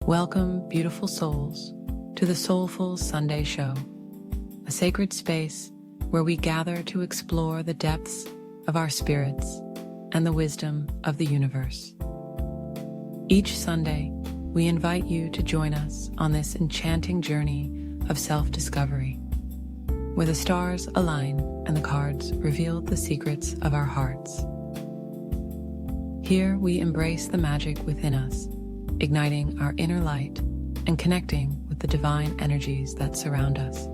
Welcome, beautiful souls, to the Soulful Sunday Show, a sacred space where we gather to explore the depths of our spirits and the wisdom of the universe. Each Sunday, we invite you to join us on this enchanting journey of self-discovery, where the stars align and the cards reveal the secrets of our hearts. Here we embrace the magic within us, igniting our inner light and connecting with the divine energies that surround us.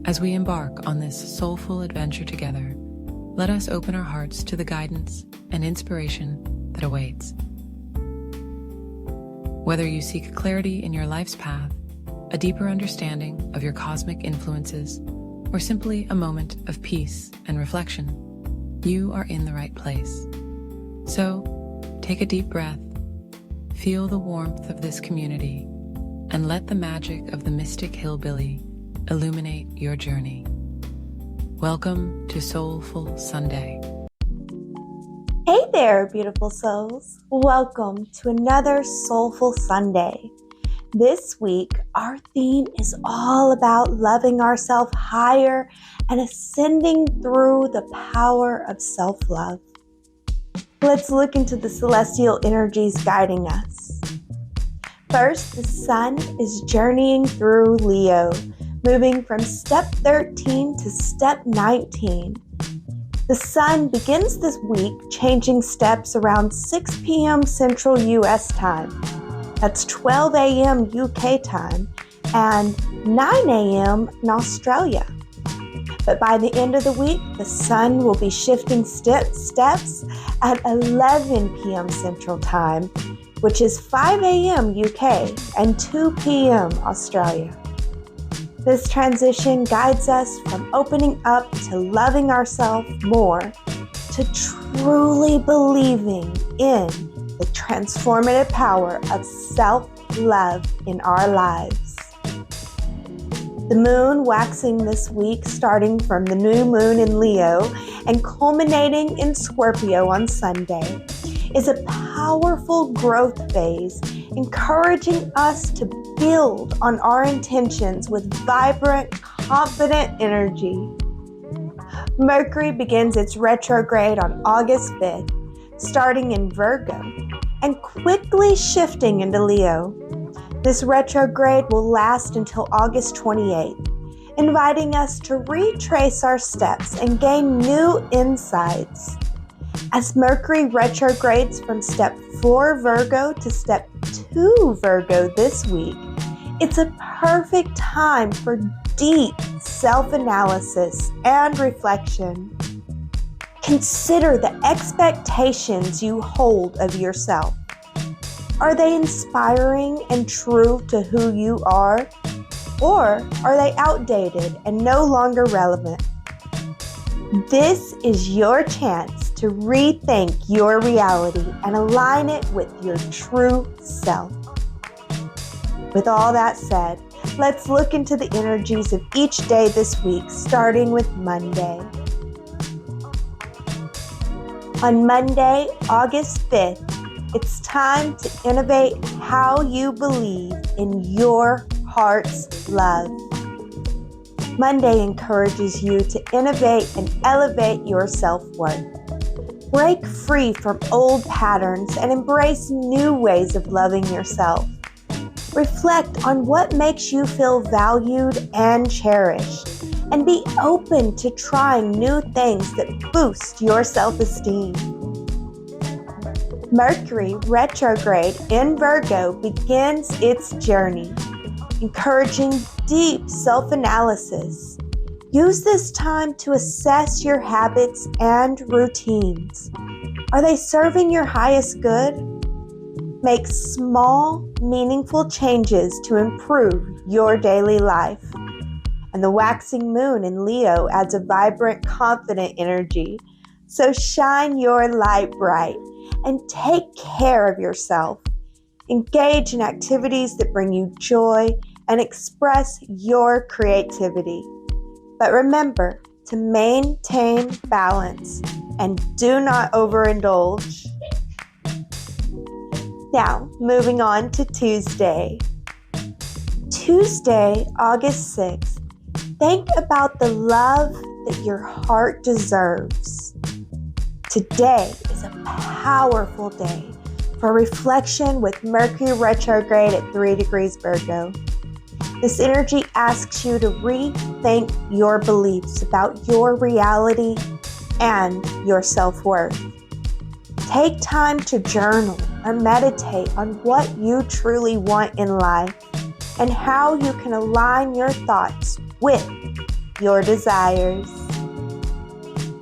As we embark on this soulful adventure together, let us open our hearts to the guidance and inspiration that awaits. Whether you seek clarity in your life's path, a deeper understanding of your cosmic influences, or simply a moment of peace and reflection, you are in the right place. So, take a deep breath, feel the warmth of this community, and let the magic of the mystic hillbilly illuminate your journey. Welcome to Soulful Sunday. Hey there, beautiful souls. Welcome to another Soulful Sunday. This week, our theme is all about loving ourselves higher and ascending through the power of self-love. Let's look into the celestial energies guiding us. First, the sun is journeying through Leo, moving from step 13 to step 19. The sun begins this week changing steps around 6 p.m. Central U.S. time. That's 12 a.m. UK time and 9 a.m. in Australia. But by the end of the week, the sun will be shifting steps at 11 p.m. Central time, which is 5 a.m. UK and 2 p.m. Australia. This transition guides us from opening up to loving ourselves more to truly believing in the transformative power of self-love in our lives. The moon waxing this week, starting from the new moon in Leo and culminating in Scorpio on Sunday, is a powerful growth phase, encouraging us to build on our intentions with vibrant, confident energy. Mercury begins its retrograde on August 5th, starting in Virgo and quickly shifting into Leo. This retrograde will last until August 28th, inviting us to retrace our steps and gain new insights. As Mercury retrogrades from step 4 Virgo to step 2 Virgo this week, it's a perfect time for deep self-analysis and reflection. Consider the expectations you hold of yourself. Are they inspiring and true to who you are? Or are they outdated and no longer relevant? This is your chance to rethink your reality and align it with your true self. With all that said, let's look into the energies of each day this week, starting with Monday. On Monday, August 5th, it's time to innovate how you believe in your heart's love. Monday encourages you to innovate and elevate your self-worth. Break free from old patterns and embrace new ways of loving yourself. Reflect on what makes you feel valued and cherished, and be open to trying new things that boost your self-esteem. Mercury retrograde in Virgo begins its journey, encouraging deep self-analysis. Use this time to assess your habits and routines. Are they serving your highest good? Make small, meaningful changes to improve your daily life. And the waxing moon in Leo adds a vibrant, confident energy. So shine your light bright and take care of yourself. Engage in activities that bring you joy and express your creativity. But remember to maintain balance and do not overindulge. Now, moving on to Tuesday. Tuesday, August 6th. Think about the love that your heart deserves. Today is a powerful day for reflection with Mercury retrograde at 3 degrees Virgo. This energy asks you to rethink your beliefs about your reality and your self-worth. Take time to journal or meditate on what you truly want in life and how you can align your thoughts with your desires.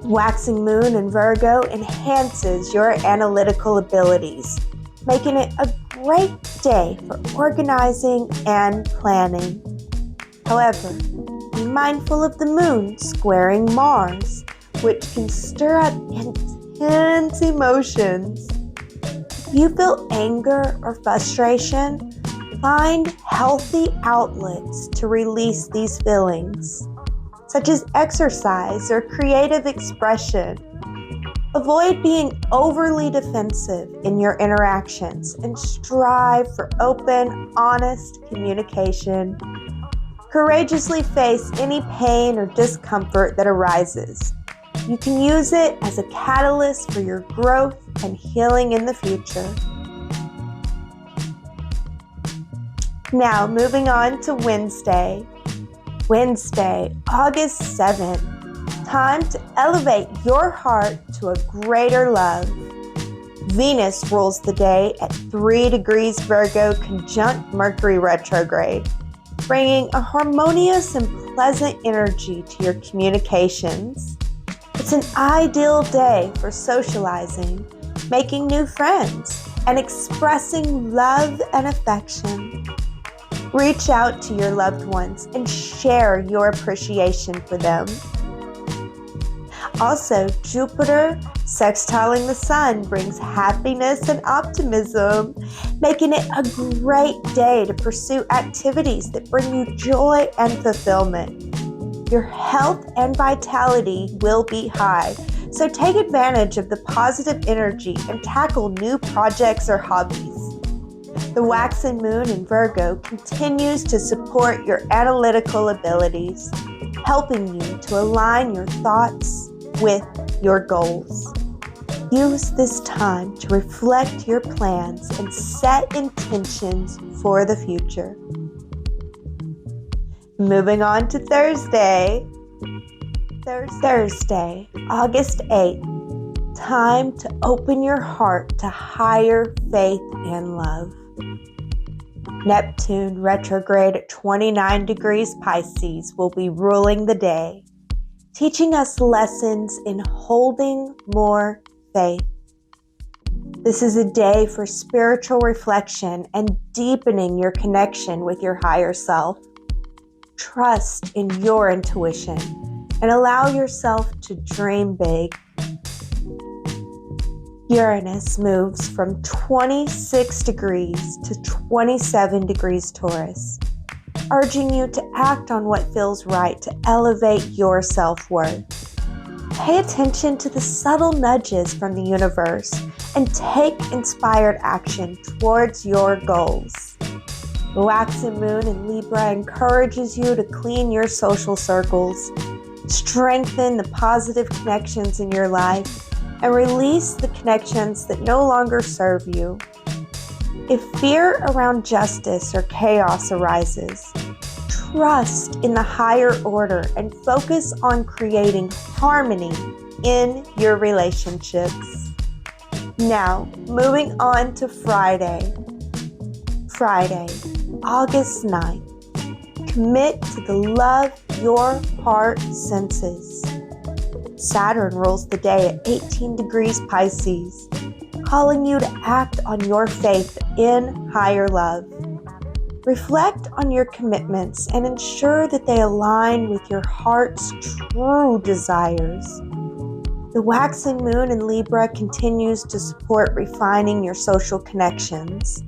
Waxing moon in Virgo enhances your analytical abilities, making it a great day for organizing and planning. However, be mindful of the moon squaring Mars, which can stir up intense emotions. If you feel anger or frustration, find healthy outlets to release these feelings, such as exercise or creative expression. Avoid being overly defensive in your interactions and strive for open, honest communication. Courageously face any pain or discomfort that arises. You can use it as a catalyst for your growth and healing in the future. Now, moving on to Wednesday. Wednesday, August 7th. Time to elevate your heart to a greater love. Venus rules the day at 3 degrees Virgo conjunct Mercury retrograde, bringing a harmonious and pleasant energy to your communications. It's an ideal day for socializing, making new friends, and expressing love and affection. Reach out to your loved ones and share your appreciation for them. Also, Jupiter sextiling the Sun brings happiness and optimism, making it a great day to pursue activities that bring you joy and fulfillment. Your health and vitality will be high, so take advantage of the positive energy and tackle new projects or hobbies. The waxing moon in Virgo continues to support your analytical abilities, helping you to align your thoughts with your goals. Use this time to reflect your plans and set intentions for the future. Moving on to Thursday. Thursday, August 8th. Time to open your heart to higher faith and love. Neptune retrograde at 29 degrees Pisces will be ruling the day, teaching us lessons in holding more faith. This is a day for spiritual reflection and deepening your connection with your higher self. Trust in your intuition and allow yourself to dream big. Uranus moves from 26 degrees to 27 degrees Taurus, urging you to act on what feels right to elevate your self-worth. Pay attention to the subtle nudges from the universe and take inspired action towards your goals. The waxing moon in Libra encourages you to clean your social circles, strengthen the positive connections in your life, and release the connections that no longer serve you. If fear around justice or chaos arises, trust in the higher order and focus on creating harmony in your relationships. Now, moving on to Friday. Friday, August 9th. Commit to the love your heart senses. Saturn rules the day at 18 degrees Pisces, calling you to act on your faith in higher love. Reflect on your commitments and ensure that they align with your heart's true desires. The waxing moon in Libra continues to support refining your social connections.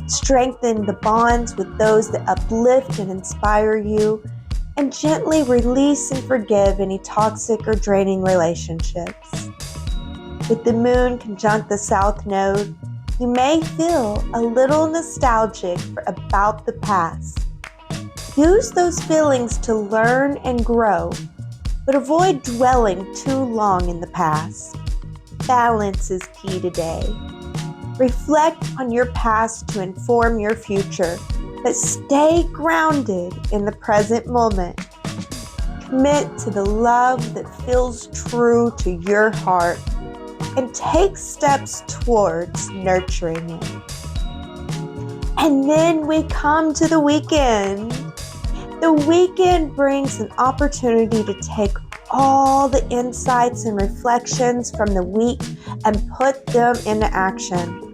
Strengthen the bonds with those that uplift and inspire you, and gently release and forgive any toxic or draining relationships. With the moon conjunct the South Node, You may feel a little nostalgic about the past. Use those feelings to learn and grow, but avoid dwelling too long in the past. Balance is key today. Reflect on your past to inform your future, but stay grounded in the present moment. Commit to the love that feels true to your heart and take steps towards nurturing it. And then we come to the weekend. The weekend brings an opportunity to take all the insights and reflections from the week and put them into action.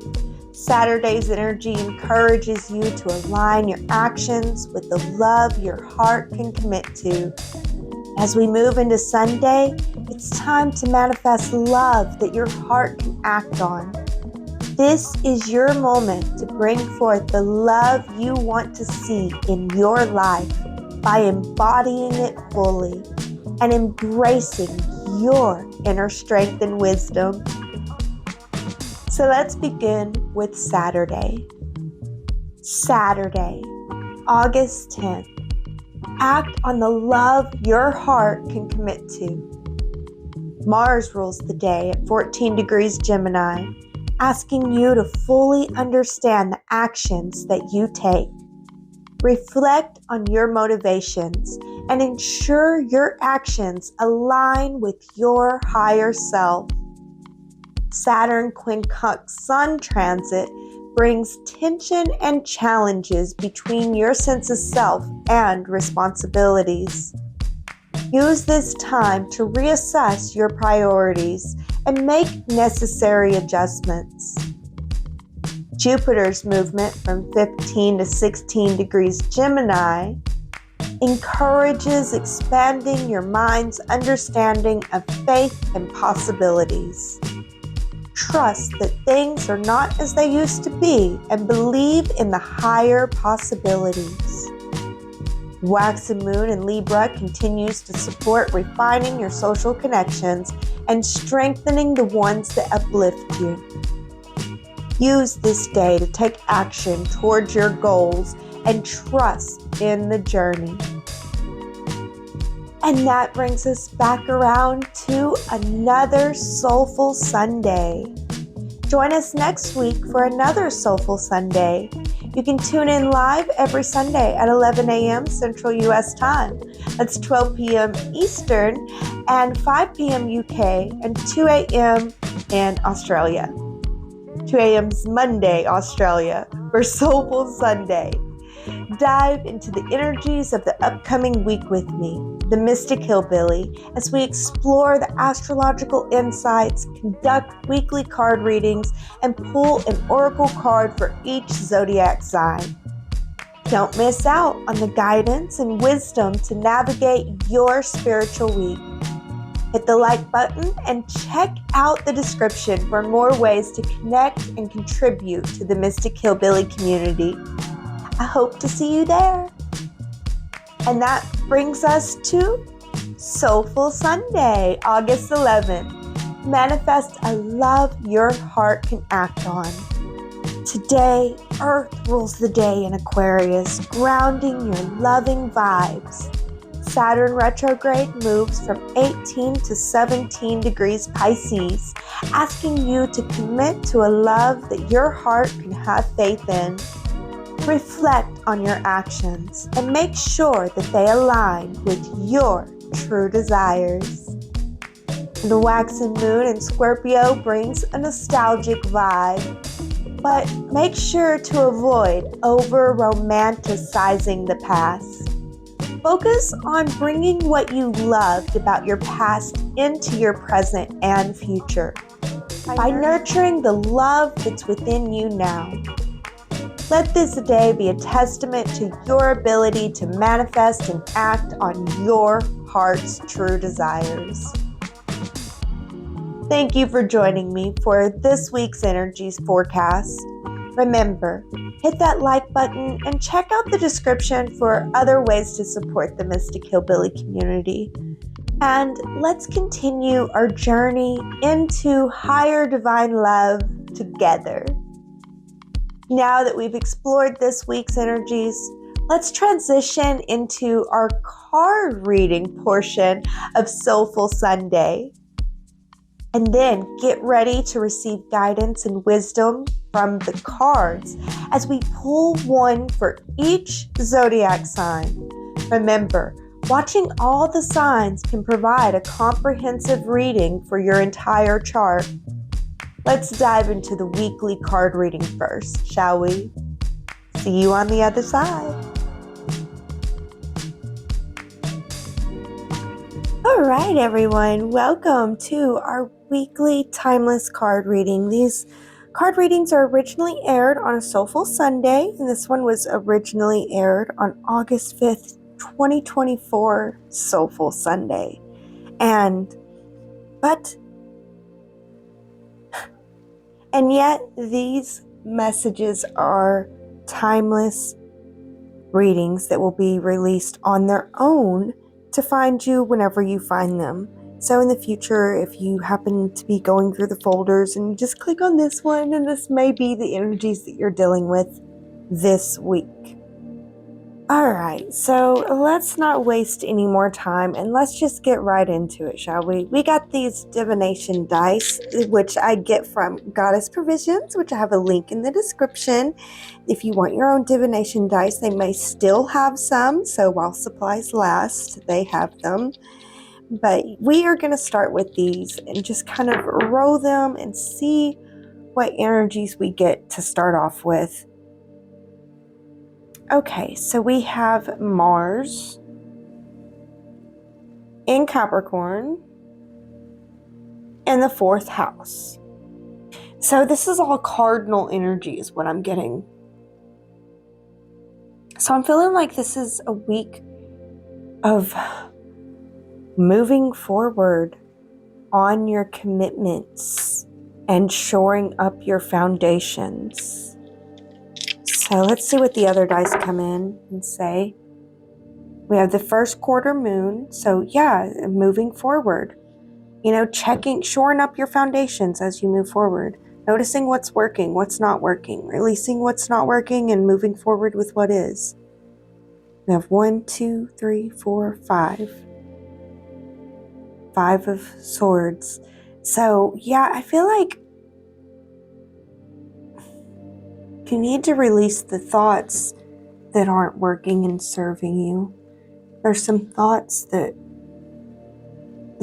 Saturday's energy encourages you to align your actions with the love your heart can commit to. As we move into Sunday, it's time to manifest love that your heart can act on. This is your moment to bring forth the love you want to see in your life by embodying it fully and embracing your inner strength and wisdom. So let's begin with Saturday. Saturday, August 10th. Act on the love your heart can commit to. Mars rules the day at 14 degrees Gemini, asking you to fully understand the actions that you take. Reflect on your motivations and ensure your actions align with your higher self. Saturn quincunx Sun transit brings tension and challenges between your sense of self and responsibilities. Use this time to reassess your priorities and make necessary adjustments. Jupiter's movement from 15 to 16 degrees Gemini encourages expanding your mind's understanding of faith and possibilities. Trust that things are not as they used to be and believe in the higher possibilities. Waxing moon in Libra continues to support refining your social connections and strengthening the ones that uplift you. Use this day to take action towards your goals and trust in the journey. And that brings us back around to another Soulful Sunday. Join us next week for another Soulful Sunday. You can tune in live every Sunday at 11 a.m. Central U.S. time. That's 12 p.m. Eastern and 5 p.m. UK and 2 a.m. in Australia. 2 a.m. is Monday, Australia, for Soulful Sunday. Dive into the energies of the upcoming week with me, the Mystic Hillbilly, as we explore the astrological insights, conduct weekly card readings, and pull an oracle card for each zodiac sign. Don't miss out on the guidance and wisdom to navigate your spiritual week. Hit the like button and check out the description for more ways to connect and contribute to the Mystic Hillbilly community. I hope to see you there. And that brings us to Soulful Sunday, August 11th. Manifest a love your heart can act on. Today, Earth rules the day in Aquarius, grounding your loving vibes. Saturn retrograde moves from 18 to 17 degrees Pisces, asking you to commit to a love that your heart can have faith in. Reflect on your actions and make sure that they align with your true desires. The waxing moon in Scorpio brings a nostalgic vibe, but make sure to avoid over-romanticizing the past. Focus on bringing what you loved about your past into your present and future by nurturing the love that's within you now. Let this day be a testament to your ability to manifest and act on your heart's true desires. Thank you for joining me for this week's Energies forecast. Remember, hit that like button and check out the description for other ways to support the Mystic Hillbilly community. And let's continue our journey into higher divine love together. Now that we've explored this week's energies, let's transition into our card reading portion of Soulful Sunday. And then get ready to receive guidance and wisdom from the cards as we pull one for each zodiac sign. Remember, watching all the signs can provide a comprehensive reading for your entire chart. Let's dive into the weekly card reading first, shall we? See you on the other side. All right, everyone, welcome to our weekly timeless card reading. These card readings are originally aired on a Soulful Sunday, and this one was originally aired on August 5th, 2024, Soulful Sunday. And yet these messages are timeless readings that will be released on their own to find you whenever you find them. So in the future, if you happen to be going through the folders and you just click on this one, and this may be the energies that you're dealing with this week. All right, so let's not waste any more time and let's just get right into it, shall we? We got these divination dice, which I get from Goddess Provisions, which I have a link in the description. If you want your own divination dice, they may still have some, so while supplies last, they have them. But we are going to start with these and just kind of roll them and see what energies we get to start off with. Okay, so we have Mars in Capricorn in the 4th house. So this is all cardinal energy is what I'm getting. So I'm feeling like this is a week of moving forward on your commitments and shoring up your foundations. So let's see what the other dice come in and say. We have the 1st quarter moon. So yeah, moving forward. You know, shoring up your foundations as you move forward. Noticing what's working, what's not working. Releasing what's not working and moving forward with what is. We have 1, 2, 3, 4, 5. 5 of Swords. So yeah, I feel like you need to release the thoughts that aren't working and serving you. There's some thoughts that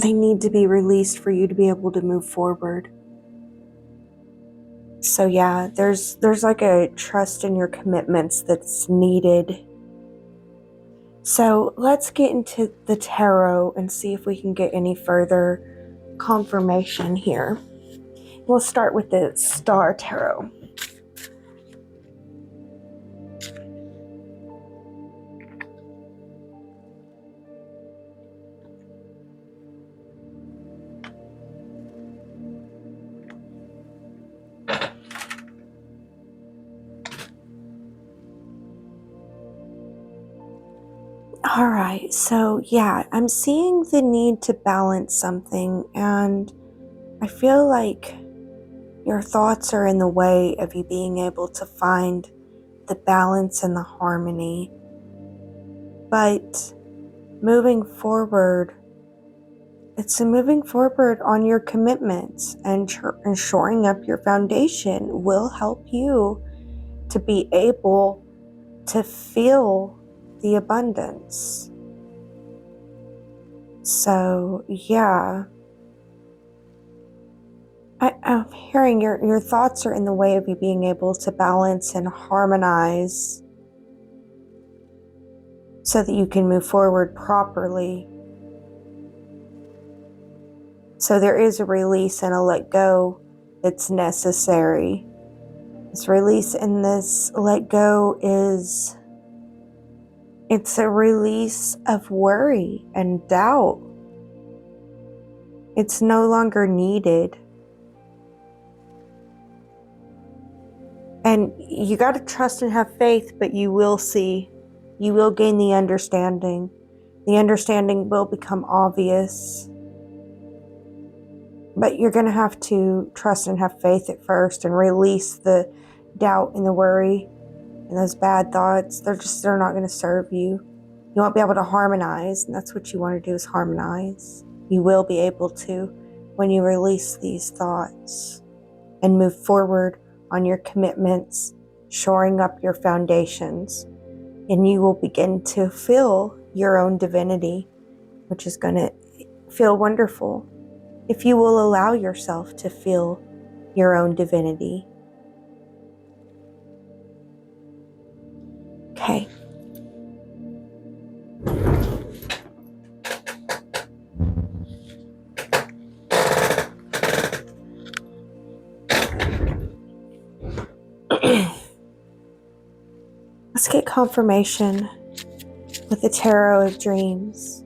they need to be released for you to be able to move forward. So yeah, there's like a trust in your commitments that's needed. So let's get into the tarot and see if we can get any further confirmation here. We'll start with the Star Tarot. All right, so yeah, I'm seeing the need to balance something, and I feel like your thoughts are in the way of you being able to find the balance and the harmony. But moving forward, it's a moving forward on your commitments, and shoring up your foundation will help you to be able to feel the abundance. So yeah, I'm hearing your thoughts are in the way of you being able to balance and harmonize so that you can move forward properly. So there is a release and a let go that's necessary. This release and this let go it's a release of worry and doubt. It's no longer needed. And you got to trust and have faith, but you will see. You will gain the understanding. The understanding will become obvious. But you're going to have to trust and have faith at first and release the doubt and the worry and those bad thoughts, they're not going to serve you. You won't be able to harmonize, and that's what you want to do, is harmonize. You will be able to when you release these thoughts and move forward on your commitments, shoring up your foundations, and you will begin to feel your own divinity, which is going to feel wonderful if you will allow yourself to feel your own divinity. Okay. Let's get confirmation with the Tarot of Dreams.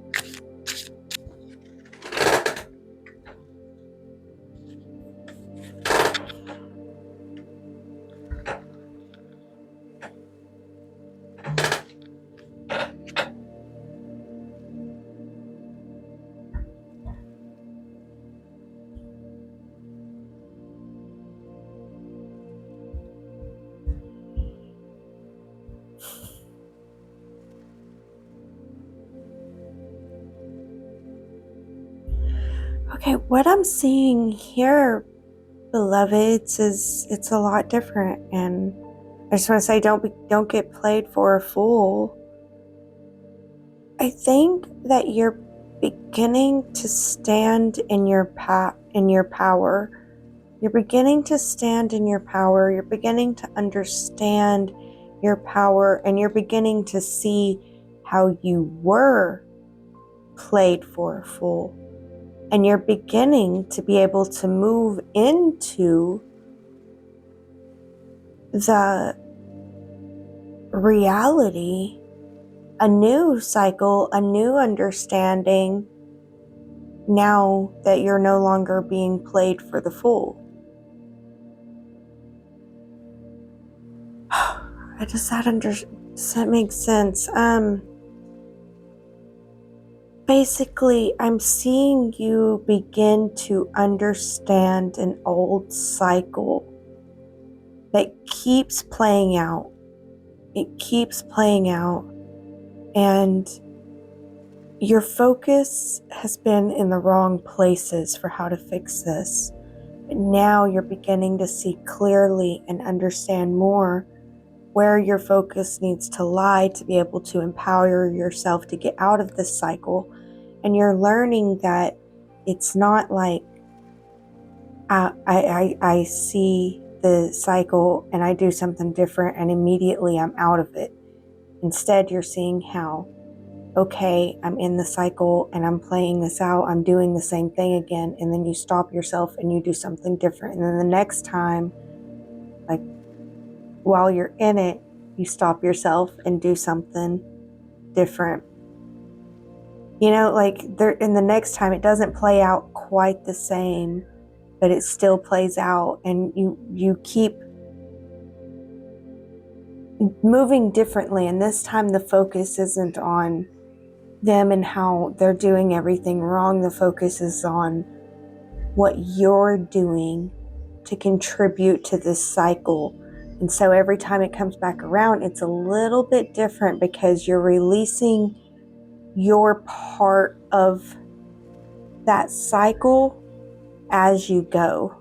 Okay, what I'm seeing here, beloveds, is it's a lot different, and I just want to say, don't get played for a fool. I think that you're beginning to stand in your power. You're beginning to stand in your power. You're beginning to understand your power, and you're beginning to see how you were played for a fool. And you're beginning to be able to move into the reality, a new cycle, a new understanding, now that you're no longer being played for the fool. Does that make sense? Basically, I'm seeing you begin to understand an old cycle that keeps playing out. It keeps playing out, and your focus has been in the wrong places for how to fix this. But now you're beginning to see clearly and understand more where your focus needs to lie to be able to empower yourself to get out of this cycle. And you're learning that it's not like I see the cycle and I do something different and immediately I'm out of it. Instead, you're seeing how, okay, I'm in the cycle and I'm playing this out, I'm doing the same thing again, and then you stop yourself and you do something different. And then the next time, like while you're in it, you stop yourself and do something different. You know, like in the next time, it doesn't play out quite the same, but it still plays out, and you keep moving differently. And this time the focus isn't on them and how they're doing everything wrong. The focus is on what you're doing to contribute to this cycle. And so every time it comes back around, it's a little bit different because you're releasing your part of that cycle as you go.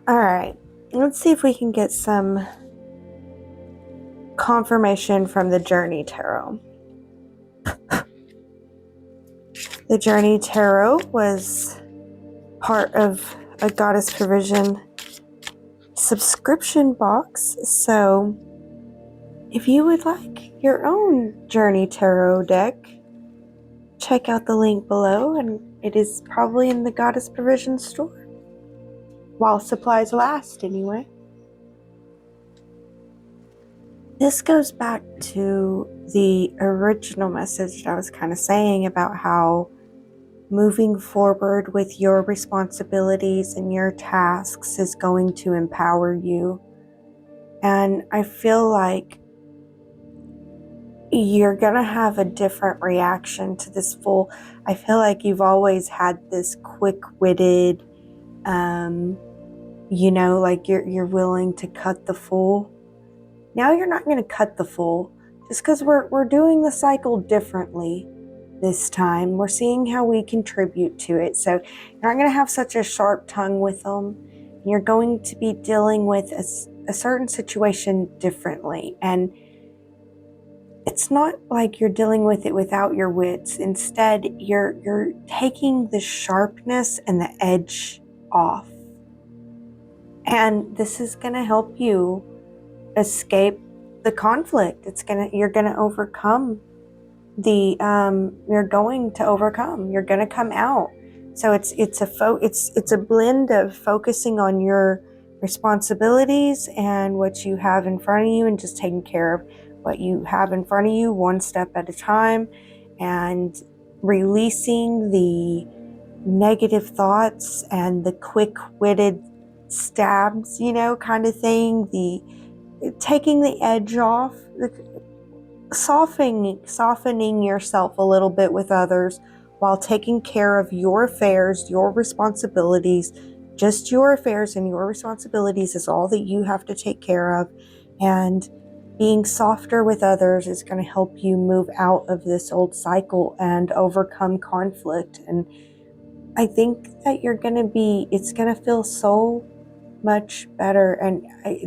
All right, let's see if we can get some confirmation from the Journey Tarot. The Journey Tarot was part of a Goddess Provision subscription box, so if you would like your own Journey Tarot deck, check out the link below, and it is probably in the Goddess Provision store while supplies last anyway. This goes back to the original message that I was kind of saying about how moving forward with your responsibilities and your tasks is going to empower you. And I feel like you're going to have a different reaction to this fool. I feel like you've always had this quick-witted, like you're willing to cut the fool. Now you're not going to cut the fool just because we're doing the cycle differently this time. We're seeing how we contribute to it. So you're not going to have such a sharp tongue with them. You're going to be dealing with a certain situation differently. And it's not like you're dealing with it without your wits. Instead, you're taking the sharpness and the edge off. And this is going to help you escape the conflict. You're going to overcome you're going to come out. So it's a blend of focusing on your responsibilities and what you have in front of you, and just taking care of what you have in front of you one step at a time, and releasing the negative thoughts and the quick-witted stabs, kind of thing, taking the edge off, softening yourself a little bit with others while taking care of your affairs, your responsibilities. Just your affairs and your responsibilities is all that you have to take care of. And being softer with others is going to help you move out of this old cycle and overcome conflict. And I think that it's going to feel so much better. And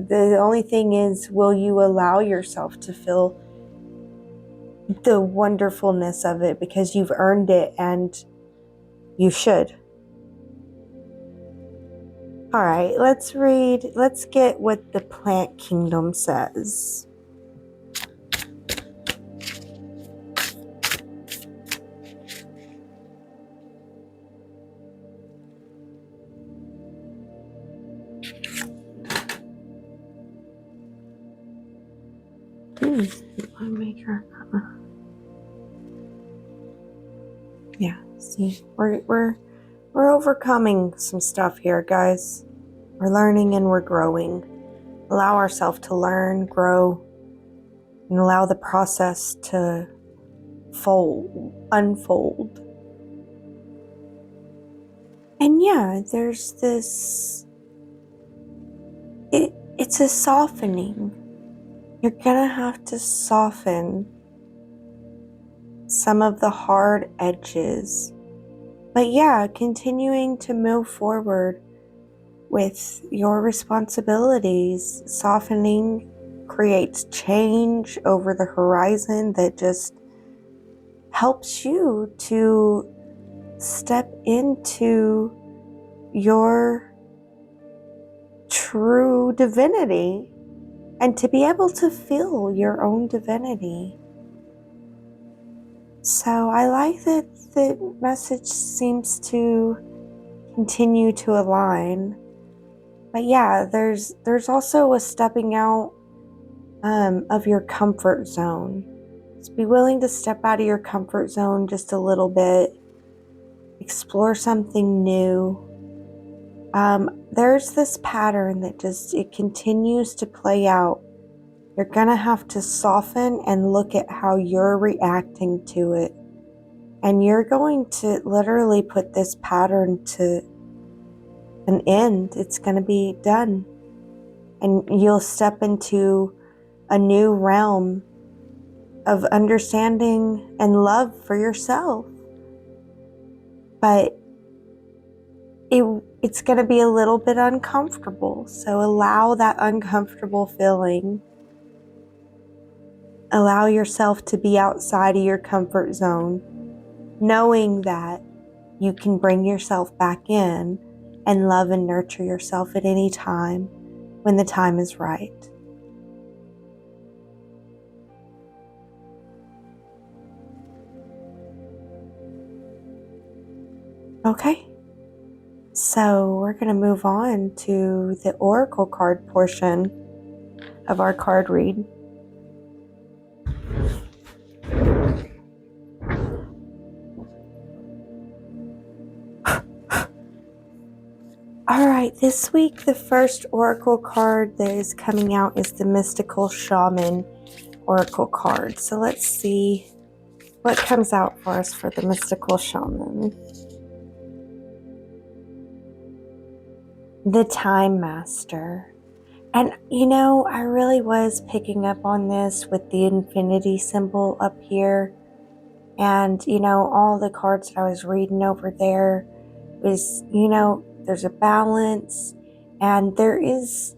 the only thing is, will you allow yourself to feel the wonderfulness of it? Because you've earned it, and you should. All right, let's get what the plant kingdom says. Yeah, see, we're overcoming some stuff here, guys. We're learning and we're growing. Allow ourselves to learn, grow, and allow the process to unfold. And yeah, there's this, it's a softening. You're gonna have to soften some of the hard edges. But yeah, continuing to move forward with your responsibilities. Softening creates change over the horizon that just helps you to step into your true divinity and to be able to feel your own divinity. So I like that the message seems to continue to align. But yeah, there's also a stepping out of your comfort zone. Just be willing to step out of your comfort zone just a little bit. Explore something new. There's this pattern that it continues to play out. You're gonna have to soften and look at how you're reacting to it. And you're going to literally put this pattern to an end. It's going to be done. And you'll step into a new realm of understanding and love for yourself. But it's going to be a little bit uncomfortable. So allow that uncomfortable feeling. Allow yourself to be outside of your comfort zone, knowing that you can bring yourself back in and love and nurture yourself at any time when the time is right. Okay, so we're going to move on to the oracle card portion of our card read. All right, this week the first oracle card that is coming out is the Mystical Shaman oracle card. So let's see what comes out for us for the Mystical Shaman. the Time Master. And I really was picking up on this with the infinity symbol up here. And, all the cards that I was reading over there is, there's a balance, and there is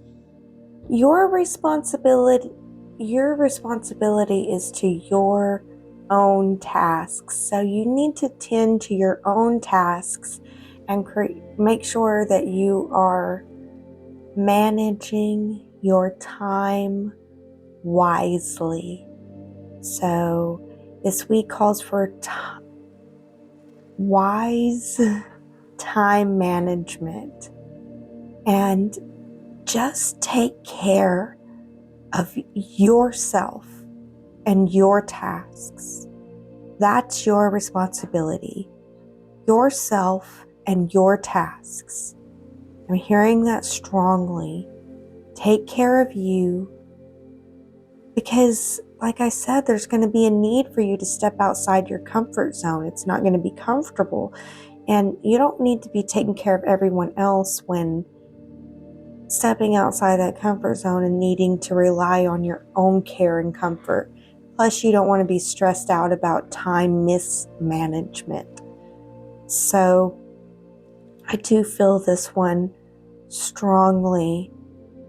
your responsibility. Your responsibility is to your own tasks. So you need to tend to your own tasks and make sure that you are managing your time wisely. So this week calls for wise time management, and just take care of yourself and your tasks. That's your responsibility. Yourself and your tasks. I'm hearing that strongly. Take care of you, because, like I said, there's going to be a need for you to step outside your comfort zone. It's not going to be comfortable. And you don't need to be taking care of everyone else when stepping outside that comfort zone and needing to rely on your own care and comfort. Plus, you don't want to be stressed out about time mismanagement. So, I do feel this one strongly.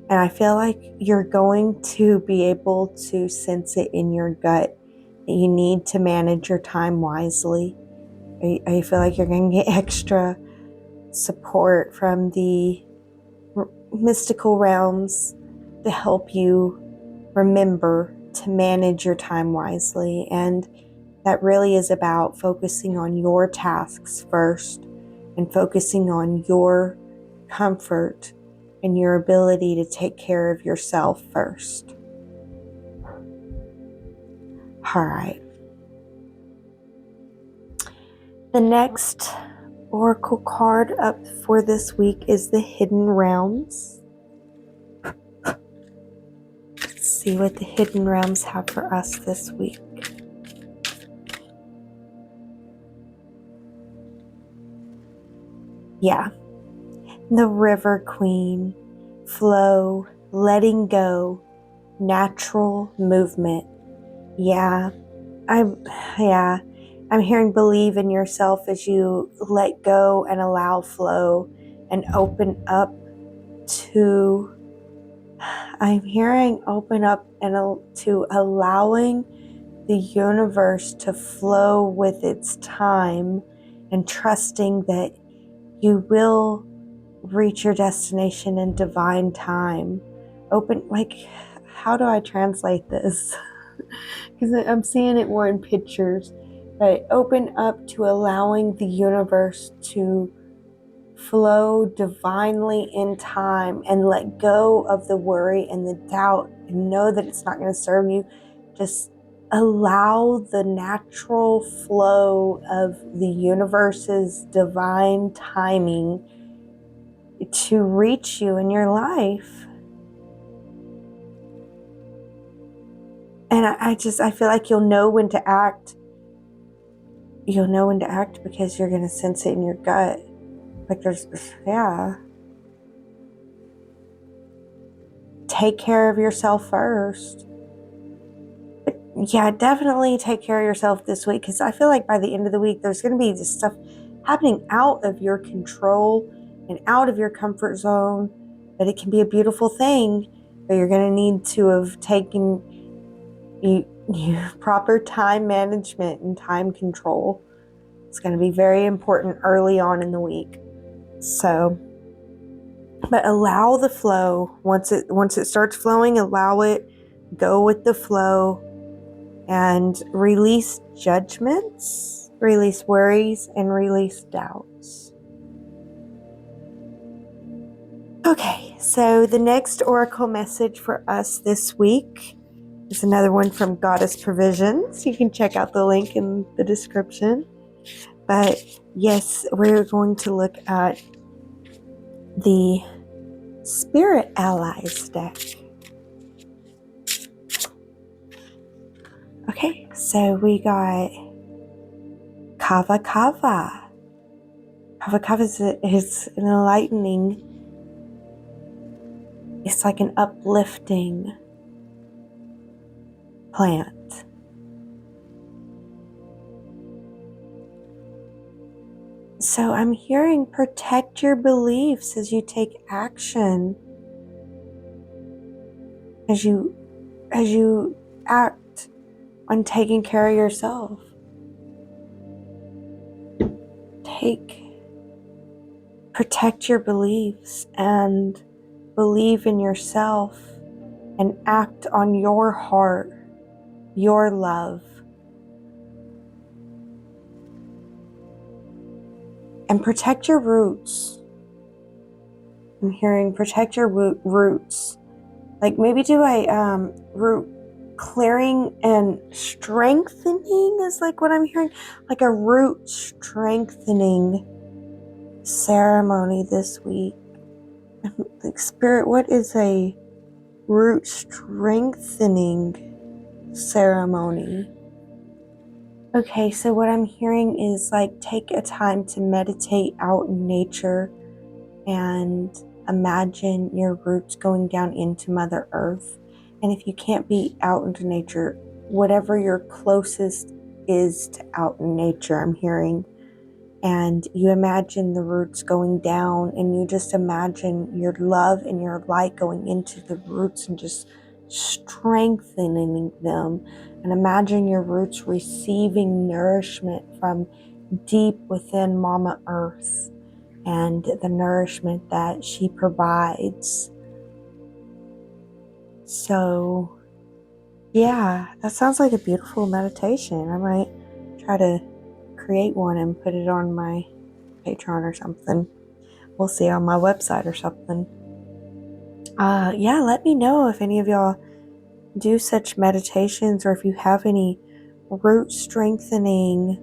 And I feel like you're going to be able to sense it in your gut that you need to manage your time wisely. I feel like you're going to get extra support from the mystical realms to help you remember to manage your time wisely. And that really is about focusing on your tasks first and focusing on your comfort and your ability to take care of yourself first. All right. The next oracle card up for this week is the Hidden Realms. Let's see what the Hidden Realms have for us this week. Yeah. The River Queen. Flow, letting go, natural movement. I'm hearing believe in yourself as you let go and allow flow and open up to, I'm hearing open up and to allowing the universe to flow with its time and trusting that you will reach your destination in divine time. How do I translate this? Because I'm seeing it more in pictures. But open up to allowing the universe to flow divinely in time and let go of the worry and the doubt and know that it's not going to serve you. Just allow the natural flow of the universe's divine timing to reach you in your life. And I feel like you'll know when to act. You'll know when to act because you're going to sense it in your gut. Take care of yourself first. But definitely take care of yourself this week, because I feel like by the end of the week, there's going to be this stuff happening out of your control and out of your comfort zone. But it can be a beautiful thing, but you're going to need to have taken proper time management and time control. It's going to be very important early on in the week. So, but allow the flow. Once it starts flowing, allow it. Go with the flow and release judgments, release worries, and release doubts. Okay, so the next oracle message for us this week is another one from Goddess Provisions. You can check out the link in the description. But yes, we're going to look at the Spirit Allies deck. Okay, so we got Kava. Kava is an enlightening It's like an uplifting plant. So I'm hearing protect your beliefs as you take action, as you act on taking care of yourself. Protect your beliefs and believe in yourself and act on your heart, your love. And protect your roots. I'm hearing protect your roots. Like maybe do a root clearing and strengthening is like what I'm hearing. Like a root strengthening ceremony this week. Like Spirit, what is a root strengthening ceremony? Okay, so what I'm hearing is like take a time to meditate out in nature and imagine your roots going down into Mother Earth. And if you can't be out into nature, whatever your closest is to out in nature, I'm hearing. And you imagine the roots going down, and you just imagine your love and your light going into the roots and just strengthening them. And imagine your roots receiving nourishment from deep within Mama Earth and the nourishment that she provides. So, yeah, that sounds like a beautiful meditation. I might try to create one and put it on my Patreon or something. We'll see, on my website or something. Yeah, let me know if any of y'all do such meditations or if you have any root strengthening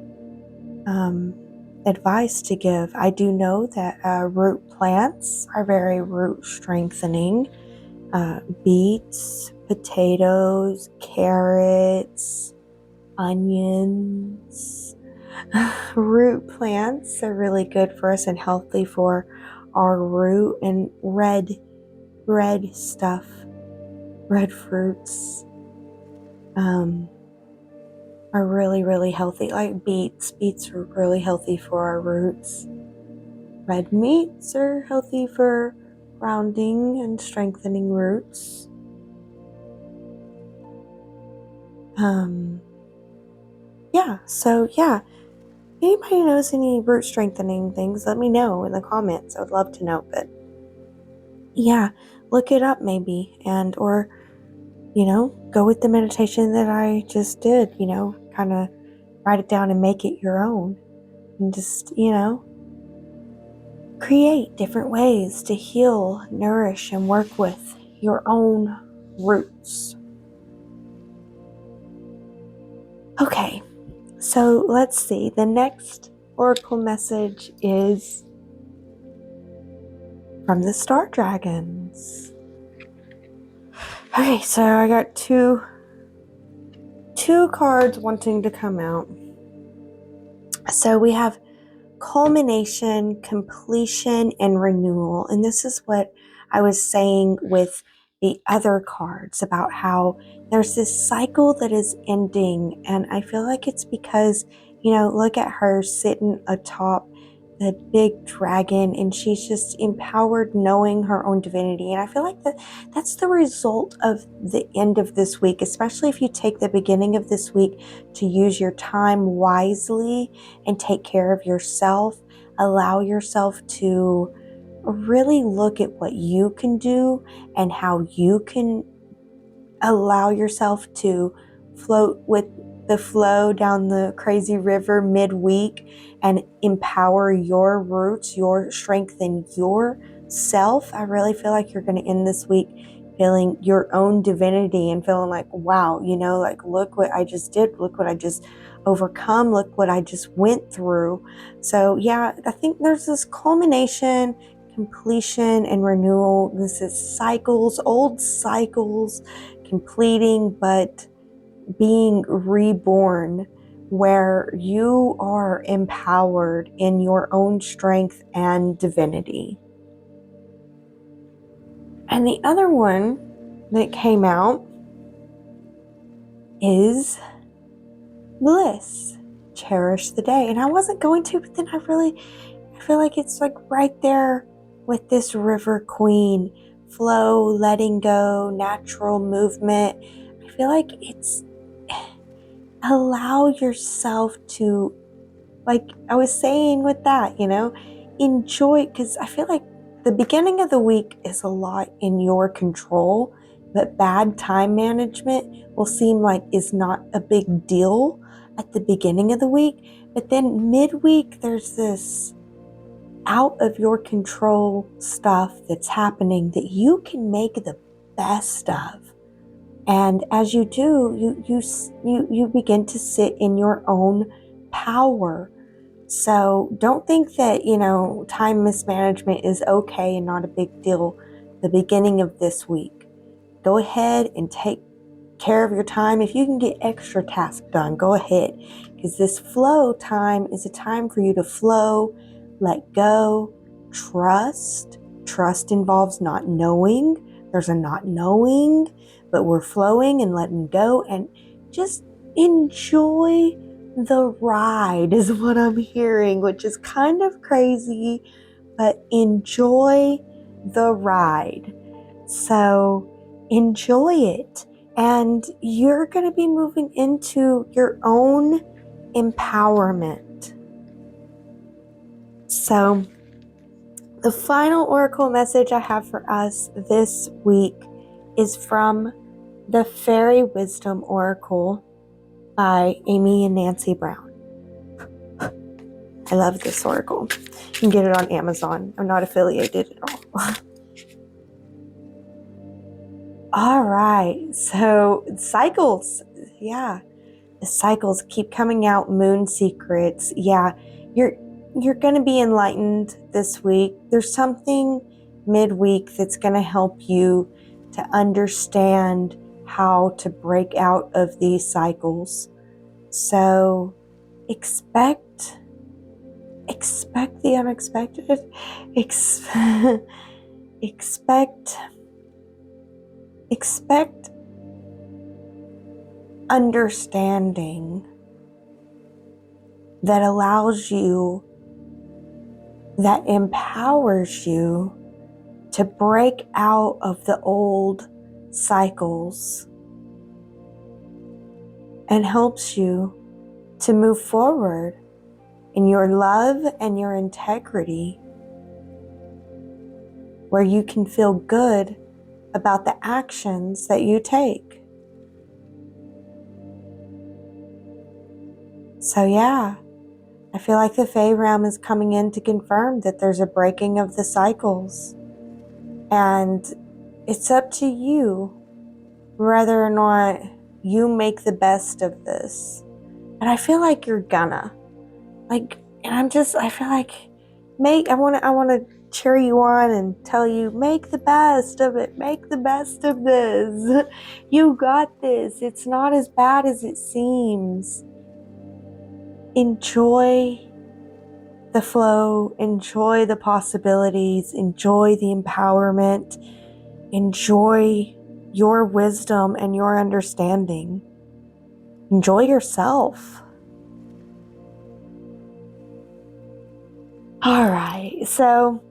advice to give. I do know that root plants are very root strengthening. Beets, potatoes, carrots, onions. Root plants are really good for us and healthy for our root, and red stuff, red fruits are really, really healthy. Like beets are really healthy for our roots. Red meats are healthy for grounding and strengthening roots. Yeah. Anybody knows any root strengthening things, let me know in the comments. I would love to know. But yeah, look it up maybe, and or go with the meditation that I just did, kind of write it down and make it your own, and just create different ways to heal, nourish, and work with your own roots. Okay, so let's see. The next oracle message is from the Star Dragons. Okay, so I got two cards wanting to come out. So we have culmination, completion, and renewal. And this is what I was saying with the other cards about how there's this cycle that is ending. And I feel like it's because, look at her sitting atop the big dragon, and she's just empowered knowing her own divinity. And I feel like that's the result of the end of this week, especially if you take the beginning of this week to use your time wisely and take care of yourself. Allow yourself to really look at what you can do and how you can allow yourself to float with the flow down the crazy river midweek and empower your roots, your strength, and yourself. I really feel like you're going to end this week feeling your own divinity and feeling like, wow, like, look what I just did. Look what I just overcome. Look what I just went through. So yeah, I think there's this culmination, completion, and renewal. This is cycles, old cycles completing, but being reborn, where you are empowered in your own strength and divinity. And the other one that came out is bliss. Cherish the day. And I wasn't going to, but then I feel like it's like right there with this river queen. Flow, letting go, natural movement. I feel like it's allow yourself to, like I was saying with that, enjoy, because I feel like the beginning of the week is a lot in your control, but bad time management will seem like is not a big deal at the beginning of the week. But then midweek, there's this out of your control stuff that's happening that you can make the best of. And as you do, you begin to sit in your own power. So don't think that, time mismanagement is okay and not a big deal the beginning of this week. Go ahead and take care of your time. If you can get extra tasks done, go ahead. Because this flow time is a time for you to flow, let go, trust. Trust involves not knowing. There's a not knowing, but we're flowing and letting go, and just enjoy the ride is what I'm hearing, which is kind of crazy, but enjoy the ride. So enjoy it. And you're going to be moving into your own empowerment. So the final oracle message I have for us this week is from the Fairy Wisdom Oracle by Amy and Nancy Brown. I love this oracle. You can get it on Amazon. I'm not affiliated at all. All right. So cycles. Yeah. The cycles keep coming out. Moon secrets. Yeah. You're going to be enlightened this week. There's something midweek that's going to help you to understand how to break out of these cycles. So expect the unexpected. Expect understanding that allows you, that empowers you to break out of the old cycles and helps you to move forward in your love and your integrity, where you can feel good about the actions that you take. So yeah, I feel like the Fae realm is coming in to confirm that there's a breaking of the cycles. And it's up to you whether or not you make the best of this. And I feel like you're gonna. I feel like I want to cheer you on and tell you, make the best of it. Make the best of this. You got this. It's not as bad as it seems. Enjoy the flow, enjoy the possibilities, enjoy the empowerment, enjoy your wisdom and your understanding. Enjoy yourself. All right, so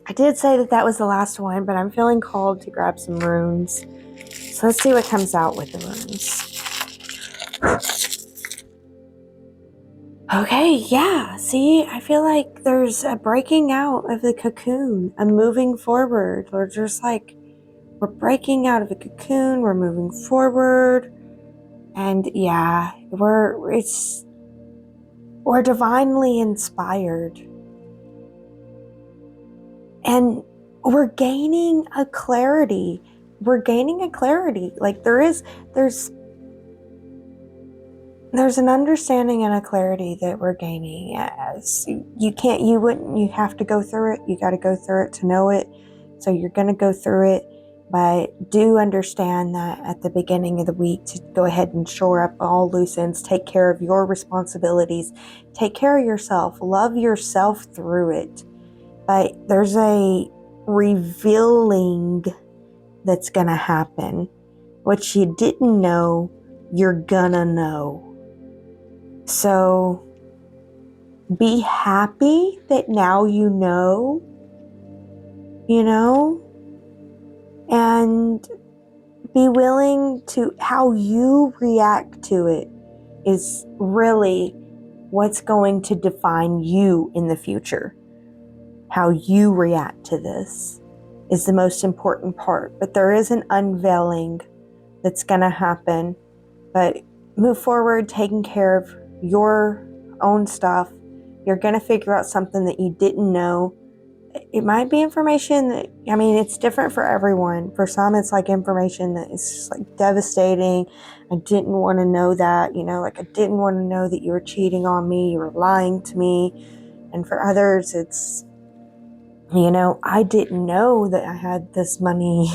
I did say that was the last one, but I'm feeling called to grab some runes. So let's see what comes out with the runes. Okay, yeah, see, I feel like there's a breaking out of the cocoon, a moving forward. We're just like, we're breaking out of the cocoon, we're moving forward, and yeah, we're divinely inspired. And we're gaining a clarity. Like there's an understanding and a clarity that we're gaining. You have to go through it. You got to go through it to know it. So you're going to go through it, but do understand that at the beginning of the week to go ahead and shore up all loose ends, take care of your responsibilities, take care of yourself, love yourself through it. But there's a revealing that's going to happen. What you didn't know, you're gonna know. So be happy that now you know, and be willing to, how you react to it is really what's going to define you in the future. How you react to this is the most important part. But there is an unveiling that's going to happen. But move forward, taking care of your own stuff. You're going to figure out something that you didn't know. It might be information that, it's different for everyone. For some, it's like information that is just like devastating. I didn't want to know that, I didn't want to know that you were cheating on me, you were lying to me. And for others, it's, I didn't know that I had this money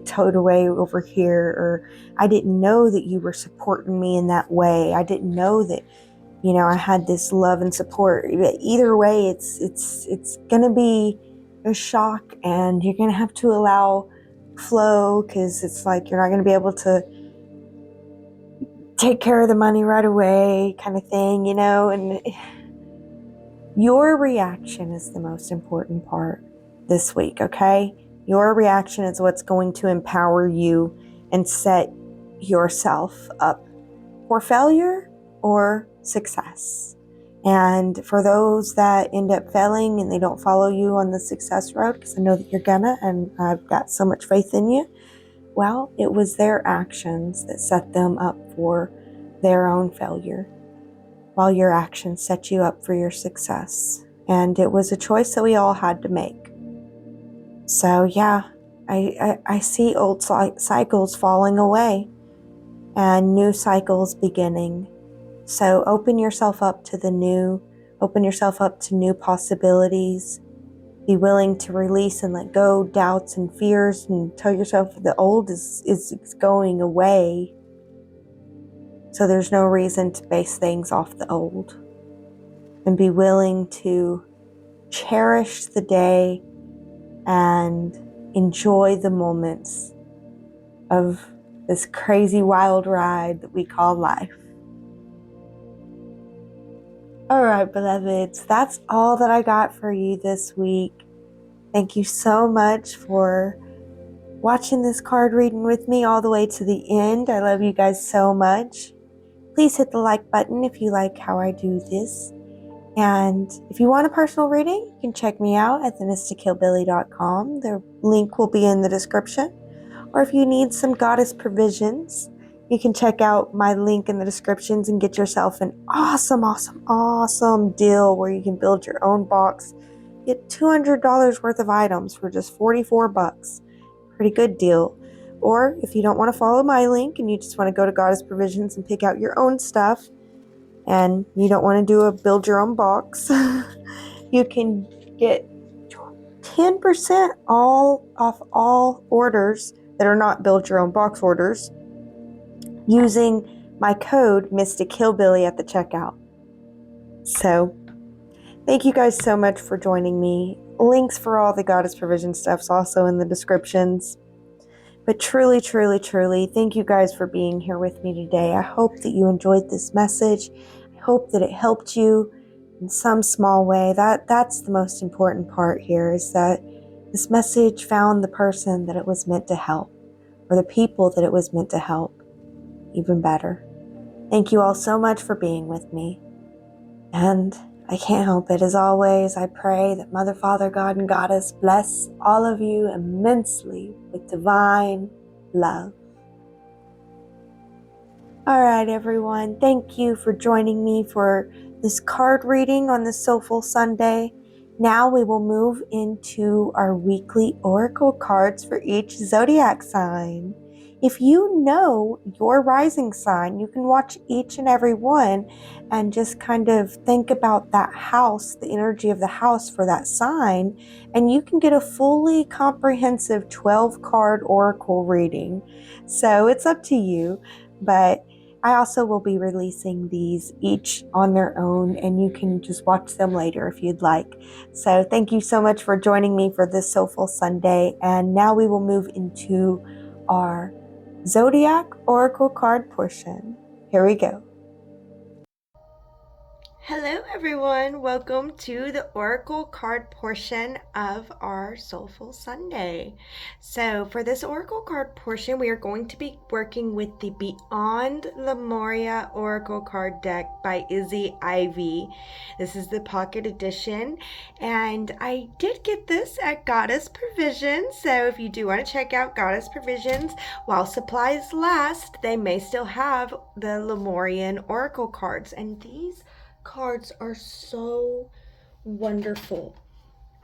towed away over here, or I didn't know that you were supporting me in that way. I didn't know that, I had this love and support. Either way, it's going to be a shock, and you're going to have to allow flow, because it's like you're not going to be able to take care of the money right away kind of thing, and your reaction is the most important part this week, okay? Your reaction is what's going to empower you and set yourself up for failure or success. And for those that end up failing and they don't follow you on the success road, because I know that you're gonna, and I've got so much faith in you, well, it was their actions that set them up for their own failure, while your actions set you up for your success. And it was a choice that we all had to make. So yeah, I see old cycles falling away and new cycles beginning. So open yourself up to the new, open yourself up to new possibilities. Be willing to release and let go doubts and fears, and tell yourself the old is going away. So there's no reason to base things off the old. And be willing to cherish the day and enjoy the moments of this crazy wild ride that we call life. All right, beloveds, that's all that I got for you this week. Thank you so much for watching this card reading with me all the way to the end. I love you guys so much. Please hit the like button if you like how I do this. And if you want a personal reading, you can check me out at themystichillbilly.com. The link will be in the description. Or if you need some goddess provisions, you can check out my link in the descriptions and get yourself an awesome, awesome, awesome deal where you can build your own box. Get $200 worth of items for just $44. Pretty good deal. Or if you don't want to follow my link and you just want to go to Goddess Provisions and pick out your own stuff, and you don't want to do a build your own box, you can get 10% off all orders that are not build your own box orders using my code Mystic Hillbilly at the checkout. So thank you guys so much for joining me. Links for all the Goddess Provision stuff's also in the descriptions. But truly, truly, truly, thank you guys for being here with me today. I hope that you enjoyed this message. I hope that it helped you in some small way. That's the most important part here, is that this message found the person that it was meant to help, or the people that it was meant to help. Even better. Thank you all so much for being with me. And I can't help it. As always, I pray that Mother, Father, God, and Goddess bless all of you immensely with divine love. All right, everyone. Thank you for joining me for this card reading on this Soulful Sunday. Now we will move into our weekly oracle cards for each zodiac sign. If you know your rising sign, you can watch each and every one and just kind of think about that house, the energy of the house for that sign, and you can get a fully comprehensive 12-card oracle reading. So it's up to you, but I also will be releasing these each on their own, and you can just watch them later if you'd like. So thank you so much for joining me for this Soulful Sunday. And now we will move into our Zodiac Oracle card portion. Here we go. Hello everyone, welcome to the Oracle card portion of our Soulful Sunday. So for this Oracle card portion, we are going to be working with the Beyond Lemuria Oracle card deck by Izzy Ivy. This is the pocket edition, and I did get this at Goddess Provisions. So if you do want to check out Goddess Provisions, while supplies last, they may still have the Lemurian Oracle cards, and these cards are so wonderful.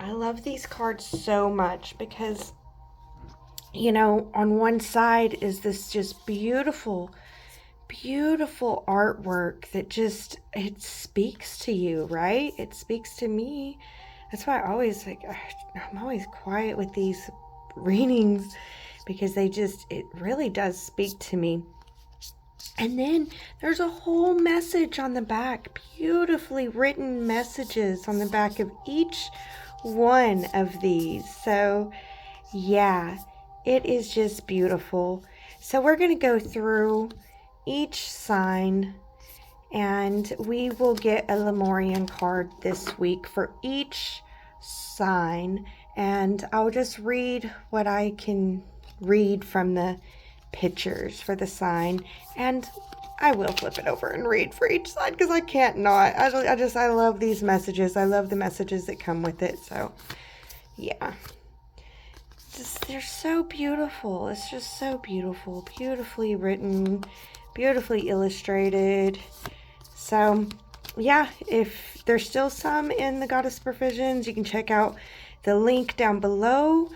I love these cards so much because, you know, on one side is this just beautiful artwork that just, it speaks to you, right? It speaks to me. That's why I'm always quiet with these readings, because it really does speak to me. And then there's a whole message on the back, beautifully written messages on the back of each one of these. So yeah, it is just beautiful. So we're going to go through each sign, and we will get a Lemurian card this week for each sign. And I'll just read what I can read from the pictures for the sign, and I will flip it over and read for each side because I can't not. I love these messages. I love the messages that come with it. So yeah, they're so beautiful. It's just so beautiful, beautifully written, beautifully illustrated. So yeah, if there's still some in the Goddess Provisions, you can check out the link down below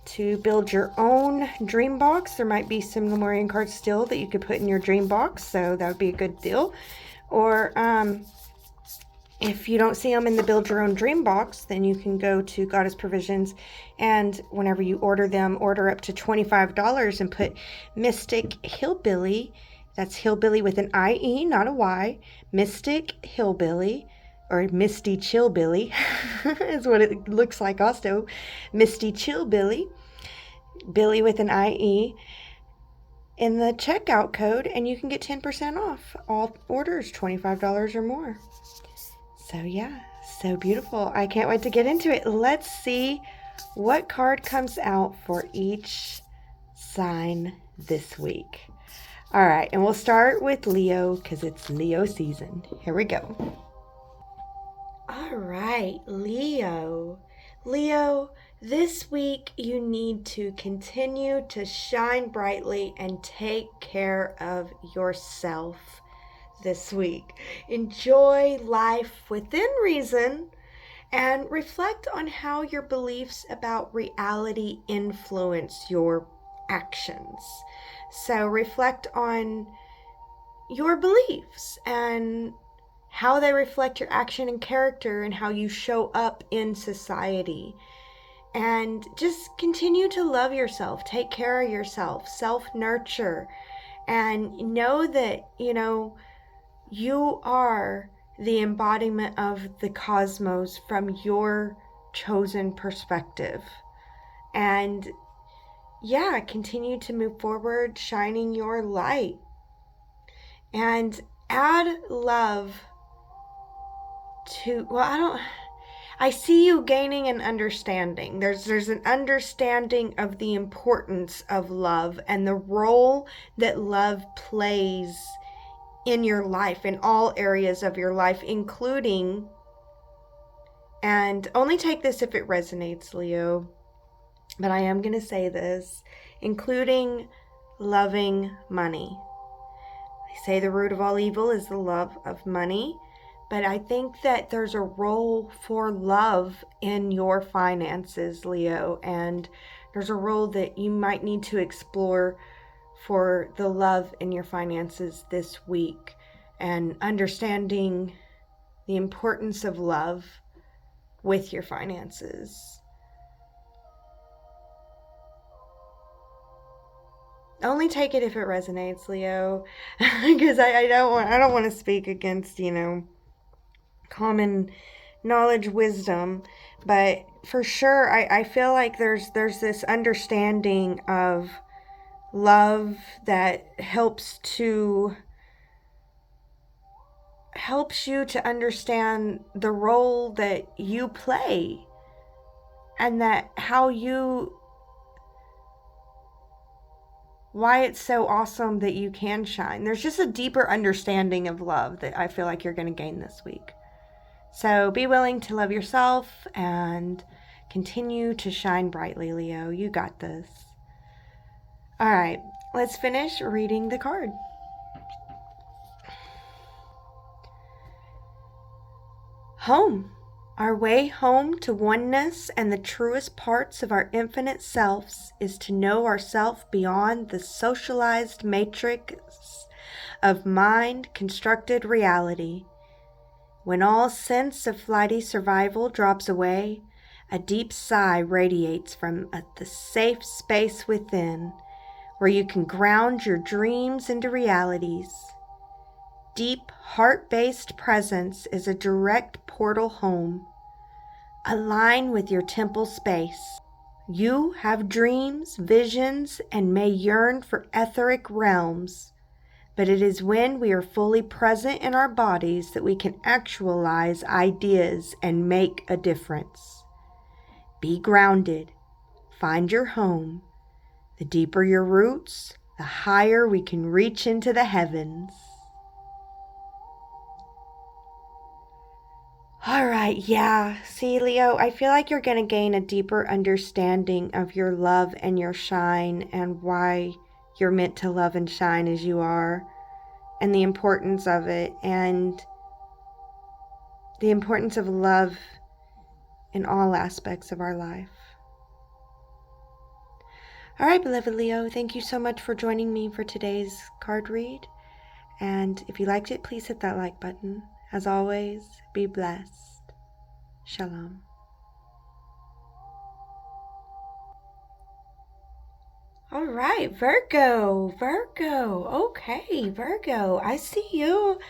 to build your own dream box. There might be some Lemurian cards still that you could put in your dream box, so that would be a good deal. Or if you don't see them in the build your own dream box, then you can go to Goddess Provisions, and whenever you order them, order up to $25 and put Mystic Hillbilly. That's Hillbilly with an IE, not a Y. Mystic Hillbilly, or Misty Chillbilly is what it looks like also. Misty Chillbilly, Billy with an IE, in the checkout code, and you can get 10% off all orders $25 or more. So yeah, so beautiful. I can't wait to get into it. Let's see what card comes out for each sign this week. All right, and we'll start with Leo because it's Leo season. Here we go. All right, Leo. Leo, this week you need to continue to shine brightly and take care of yourself this week. Enjoy life within reason and reflect on how your beliefs about reality influence your actions. So reflect on your beliefs and how they reflect your action and character and how you show up in society. And just continue to love yourself, take care of yourself, self-nurture, and know that, you know, you are the embodiment of the cosmos from your chosen perspective. And yeah, continue to move forward, shining your light. And add love to, I see you gaining an understanding. There's an understanding of the importance of love and the role that love plays in your life, in all areas of your life, including, and only take this if it resonates, Leo, but I am going to say this, including loving money. They say the root of all evil is the love of money. But I think that there's a role for love in your finances, Leo, and there's a role that you might need to explore for the love in your finances this week, and understanding the importance of love with your finances. 'Cause only take it if it resonates, Leo, because I don't want to speak against, common knowledge, wisdom, but for sure I feel like there's this understanding of love that helps you to understand the role that you play, and that why it's so awesome that you can shine. There's just a deeper understanding of love that I feel like you're going to gain this week. So be willing to love yourself and continue to shine brightly, Leo. You got this. All right, let's finish reading the card. Home. Our way home to oneness and the truest parts of our infinite selves is to know ourself beyond the socialized matrix of mind-constructed reality. When all sense of flighty survival drops away, a deep sigh radiates from the safe space within, where you can ground your dreams into realities. Deep, heart-based presence is a direct portal home. Align with your temple space. You have dreams, visions, and may yearn for etheric realms, but it is when we are fully present in our bodies that we can actualize ideas and make a difference. Be grounded. Find your home. The deeper your roots, the higher we can reach into the heavens. All right, yeah. See, Leo, I feel like you're going to gain a deeper understanding of your love and your shine, and why you're meant to love and shine as you are, and the importance of it, and the importance of love in all aspects of our life. All right, beloved Leo, thank you so much for joining me for today's card read. And if you liked it, please hit that like button. As always, be blessed. Shalom. All right, Virgo. Okay, Virgo. I see you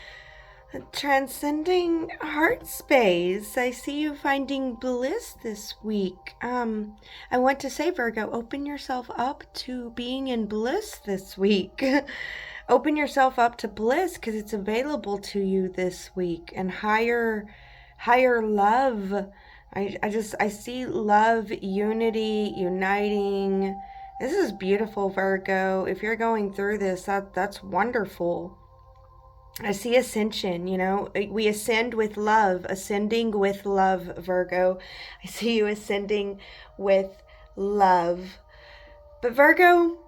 transcending heart space. I see you finding bliss this week. I want to say, Virgo, open yourself up to being in bliss this week. Open yourself up to bliss, because it's available to you this week, and higher love. I see love, unity, uniting. This is beautiful, Virgo. If you're going through this, that's wonderful. I see ascension, we ascend with love, ascending with love, Virgo. I see you ascending with love. But Virgo,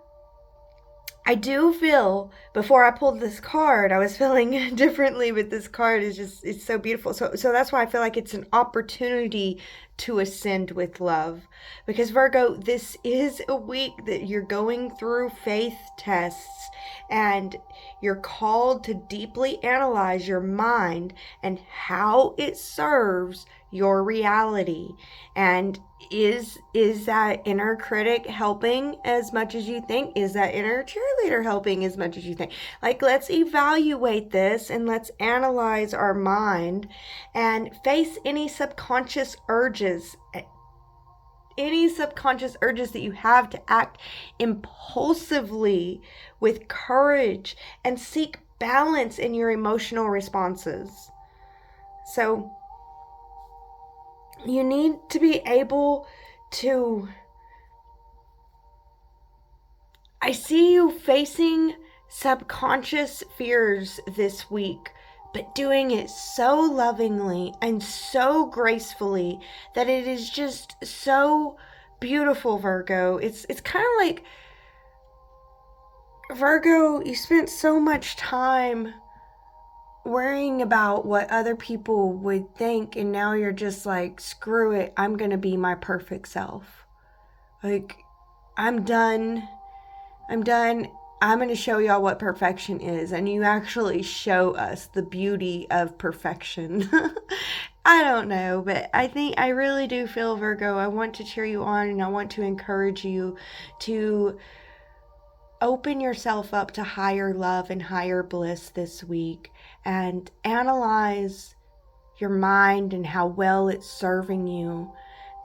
I do feel, before I pulled this card, I was feeling differently with this card. It's so beautiful. So that's why I feel like it's an opportunity to ascend with love. Because Virgo, this is a week that you're going through faith tests, and you're called to deeply analyze your mind and how it serves your reality. And is that inner critic helping as much as you think? Is that inner cheerleader helping as much as you think? Like, let's evaluate this, and let's analyze our mind and face any subconscious urges that you have to act impulsively with courage, and seek balance in your emotional responses. So you need to be able to, I see you facing subconscious fears this week, but doing it so lovingly and so gracefully that it is just so beautiful, Virgo. It's kind of like, Virgo, you spent so much time worrying about what other people would think, and now you're just like, screw it, I'm gonna be my perfect self. Like, I'm done. I'm gonna show y'all what perfection is, and you actually show us the beauty of perfection. I don't know, but I really do feel, Virgo, I want to cheer you on, and I want to encourage you to open yourself up to higher love and higher bliss this week, and analyze your mind and how well it's serving you.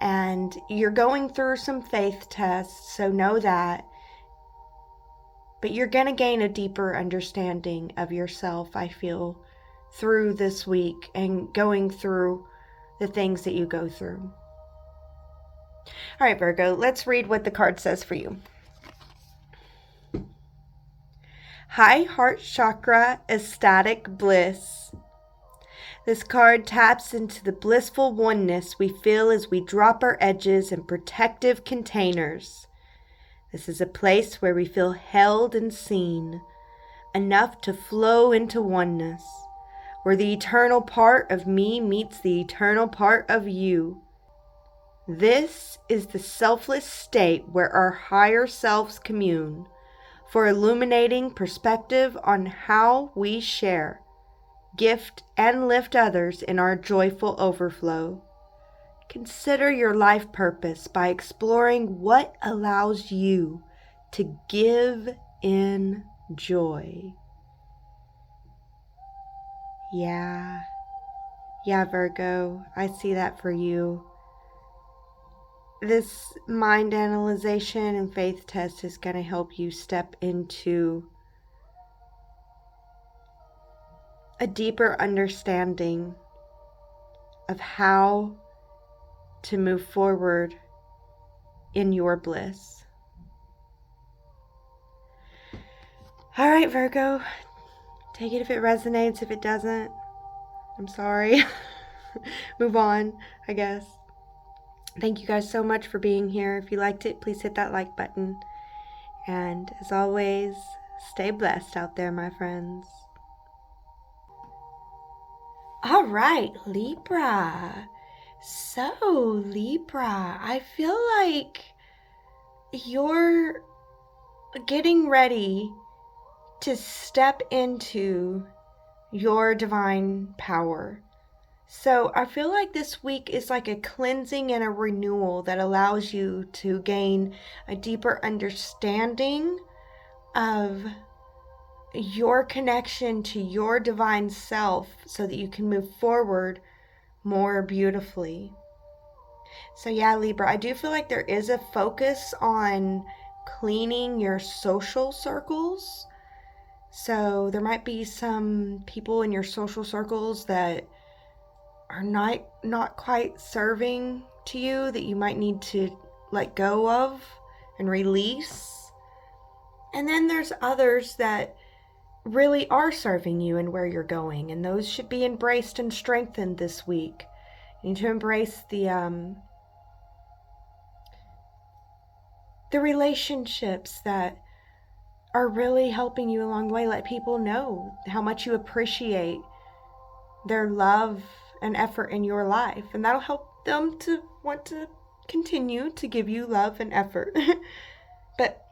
And you're going through some faith tests, so know that. But you're going to gain a deeper understanding of yourself, I feel, through this week and going through the things that you go through. All right, Virgo, let's read what the card says for you. High Heart Chakra, Ecstatic Bliss. This card taps into the blissful oneness we feel as we drop our edges in protective containers. This is a place where we feel held and seen, enough to flow into oneness, where the eternal part of me meets the eternal part of you. This is the selfless state where our higher selves commune, for illuminating perspective on how we share, gift, and lift others in our joyful overflow. Consider your life purpose by exploring what allows you to give in joy. Yeah, Virgo, I see that for you. This mind analyzation and faith test is going to help you step into a deeper understanding of how to move forward in your bliss. All right, Virgo, take it if it resonates. If it doesn't, I'm sorry. Move on, I guess. Thank you guys so much for being here. If you liked it, please hit that like button. And as always, stay blessed out there, my friends. All right, Libra. So, Libra, I feel like you're getting ready to step into your divine power. So I feel like this week is like a cleansing and a renewal that allows you to gain a deeper understanding of your connection to your divine self so that you can move forward more beautifully. So yeah, Libra, I do feel like there is a focus on cleaning your social circles. So there might be some people in your social circles that are not quite serving to you, that you might need to let go of and release. And then there's others that really are serving you and where you're going, and those should be embraced and strengthened this week. You need to embrace the relationships that are really helping you along the way. Let people know how much you appreciate their love and effort in your life, and that'll help them to want to continue to give you love and effort. But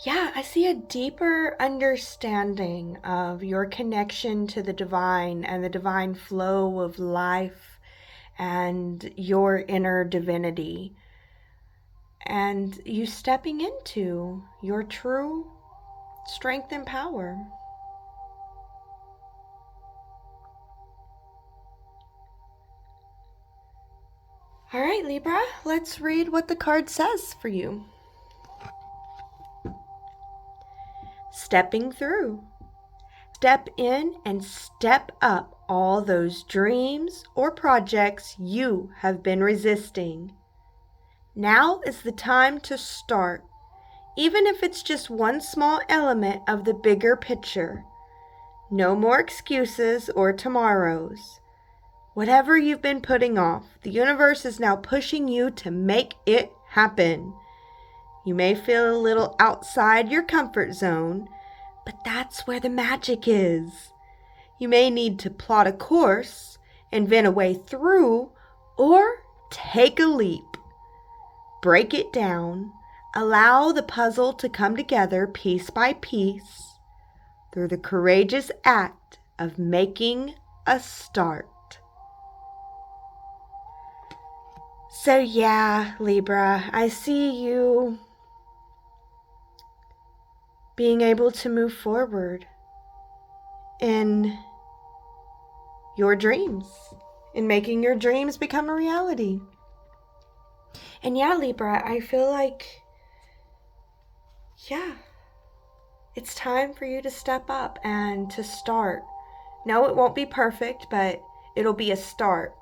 yeah, I see a deeper understanding of your connection to the divine and the divine flow of life and your inner divinity, and you stepping into your true strength and power. All right, Libra, let's read what the card says for you. Stepping through. Step in and step up all those dreams or projects you have been resisting. Now is the time to start, even if it's just one small element of the bigger picture. No more excuses or tomorrows. Whatever you've been putting off, the universe is now pushing you to make it happen. You may feel a little outside your comfort zone, but that's where the magic is. You may need to plot a course, invent a way through, or take a leap. Break it down. Allow the puzzle to come together piece by piece through the courageous act of making a start. So yeah, Libra, I see you being able to move forward in your dreams, in making your dreams become a reality. And yeah, Libra, I feel like, it's time for you to step up and to start. No, it won't be perfect, but it'll be a start.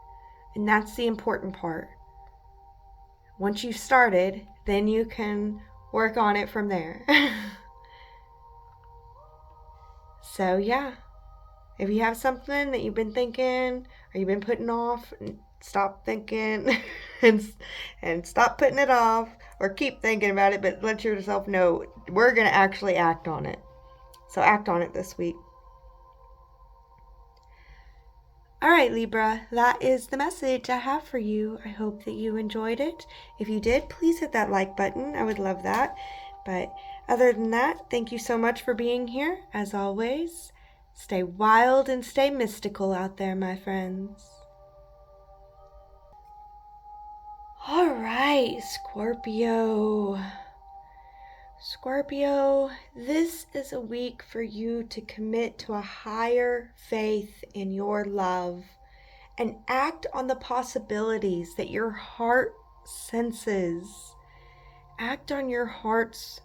And that's the important part. Once you've started, then you can work on it from there. So yeah, if you have something that you've been thinking or you've been putting off, stop thinking and stop putting it off, or keep thinking about it, but let yourself know we're going to actually act on it. So act on it this week. All right, Libra, that is the message I have for you. I hope that you enjoyed it. If you did, please hit that like button. I would love that. But other than that, thank you so much for being here. As always, stay wild and stay mystical out there, my friends. All right, Scorpio. Scorpio, this is a week for you to commit to a higher faith in your love and act on the possibilities that your heart senses. Act on your heart's,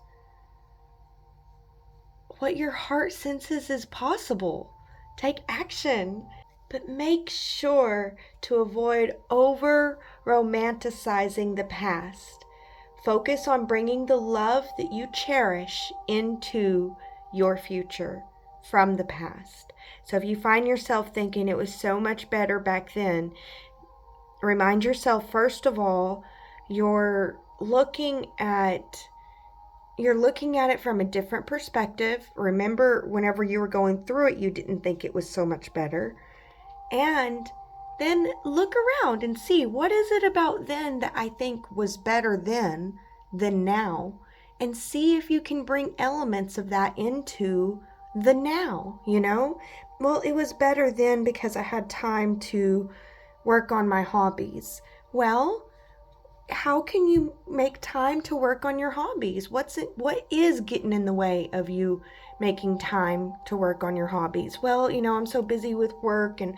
what your heart senses is possible. Take action, but make sure to avoid over romanticizing the past. Focus on bringing the love that you cherish into your future from the past. So if you find yourself thinking it was so much better back then, remind yourself, first of all, you're looking at it from a different perspective. Remember, whenever you were going through it, you didn't think it was so much better. And then look around and see, what is it about then that I think was better then than now? And see if you can bring elements of that into the now, Well, it was better then because I had time to work on my hobbies. Well, how can you make time to work on your hobbies? What is getting in the way of you making time to work on your hobbies? Well, I'm so busy with work and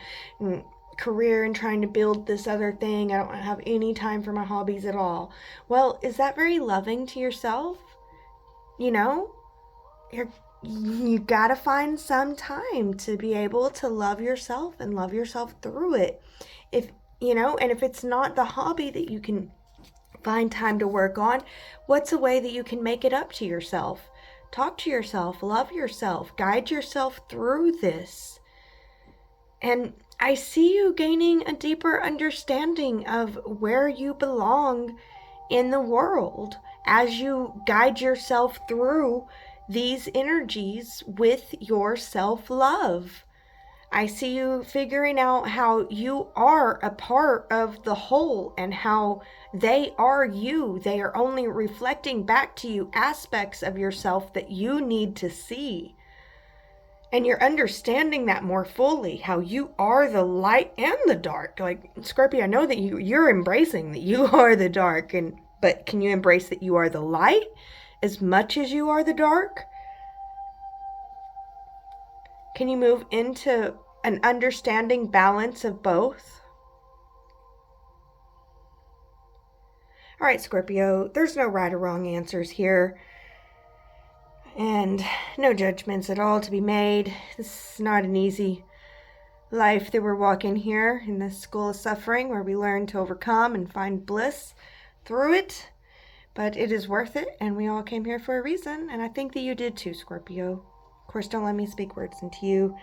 career and trying to build this other thing. I don't have any time for my hobbies at all. Well, is that very loving to yourself? You gotta find some time to be able to love yourself and love yourself through it. And if it's not the hobby that you can find time to work on, what's a way that you can make it up to yourself? Talk to yourself, love yourself, guide yourself through this. And I see you gaining a deeper understanding of where you belong in the world as you guide yourself through these energies with your self-love. I see you figuring out how you are a part of the whole and how they are you. They are only reflecting back to you aspects of yourself that you need to see. And you're understanding that more fully, how you are the light and the dark. Like, Scorpio, I know that you're embracing that you are the dark, but can you embrace that you are the light as much as you are the dark? Can you move into an understanding balance of both? All right, Scorpio, there's no right or wrong answers here, and no judgments at all to be made. This is not an easy life that we're walking here in this school of suffering, where we learn to overcome and find bliss through it, but it is worth it, and we all came here for a reason, and I think that you did too, Scorpio. Of course, don't let me speak words into you.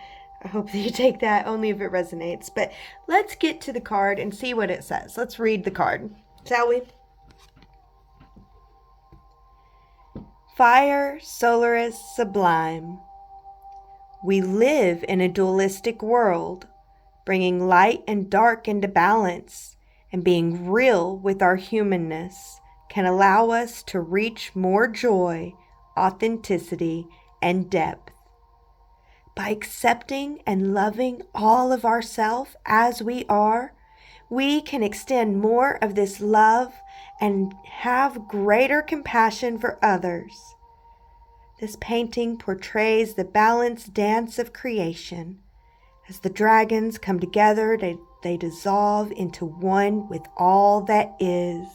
I hope that you take that only if it resonates. But let's get to the card and see what it says. Let's read the card, shall we? Fire, Solaris, Sublime. We live in a dualistic world, bringing light and dark into balance, and being real with our humanness can allow us to reach more joy, authenticity, and depth. By accepting and loving all of ourselves as we are, we can extend more of this love and have greater compassion for others. This painting portrays the balanced dance of creation. As the dragons come together, they dissolve into one with all that is.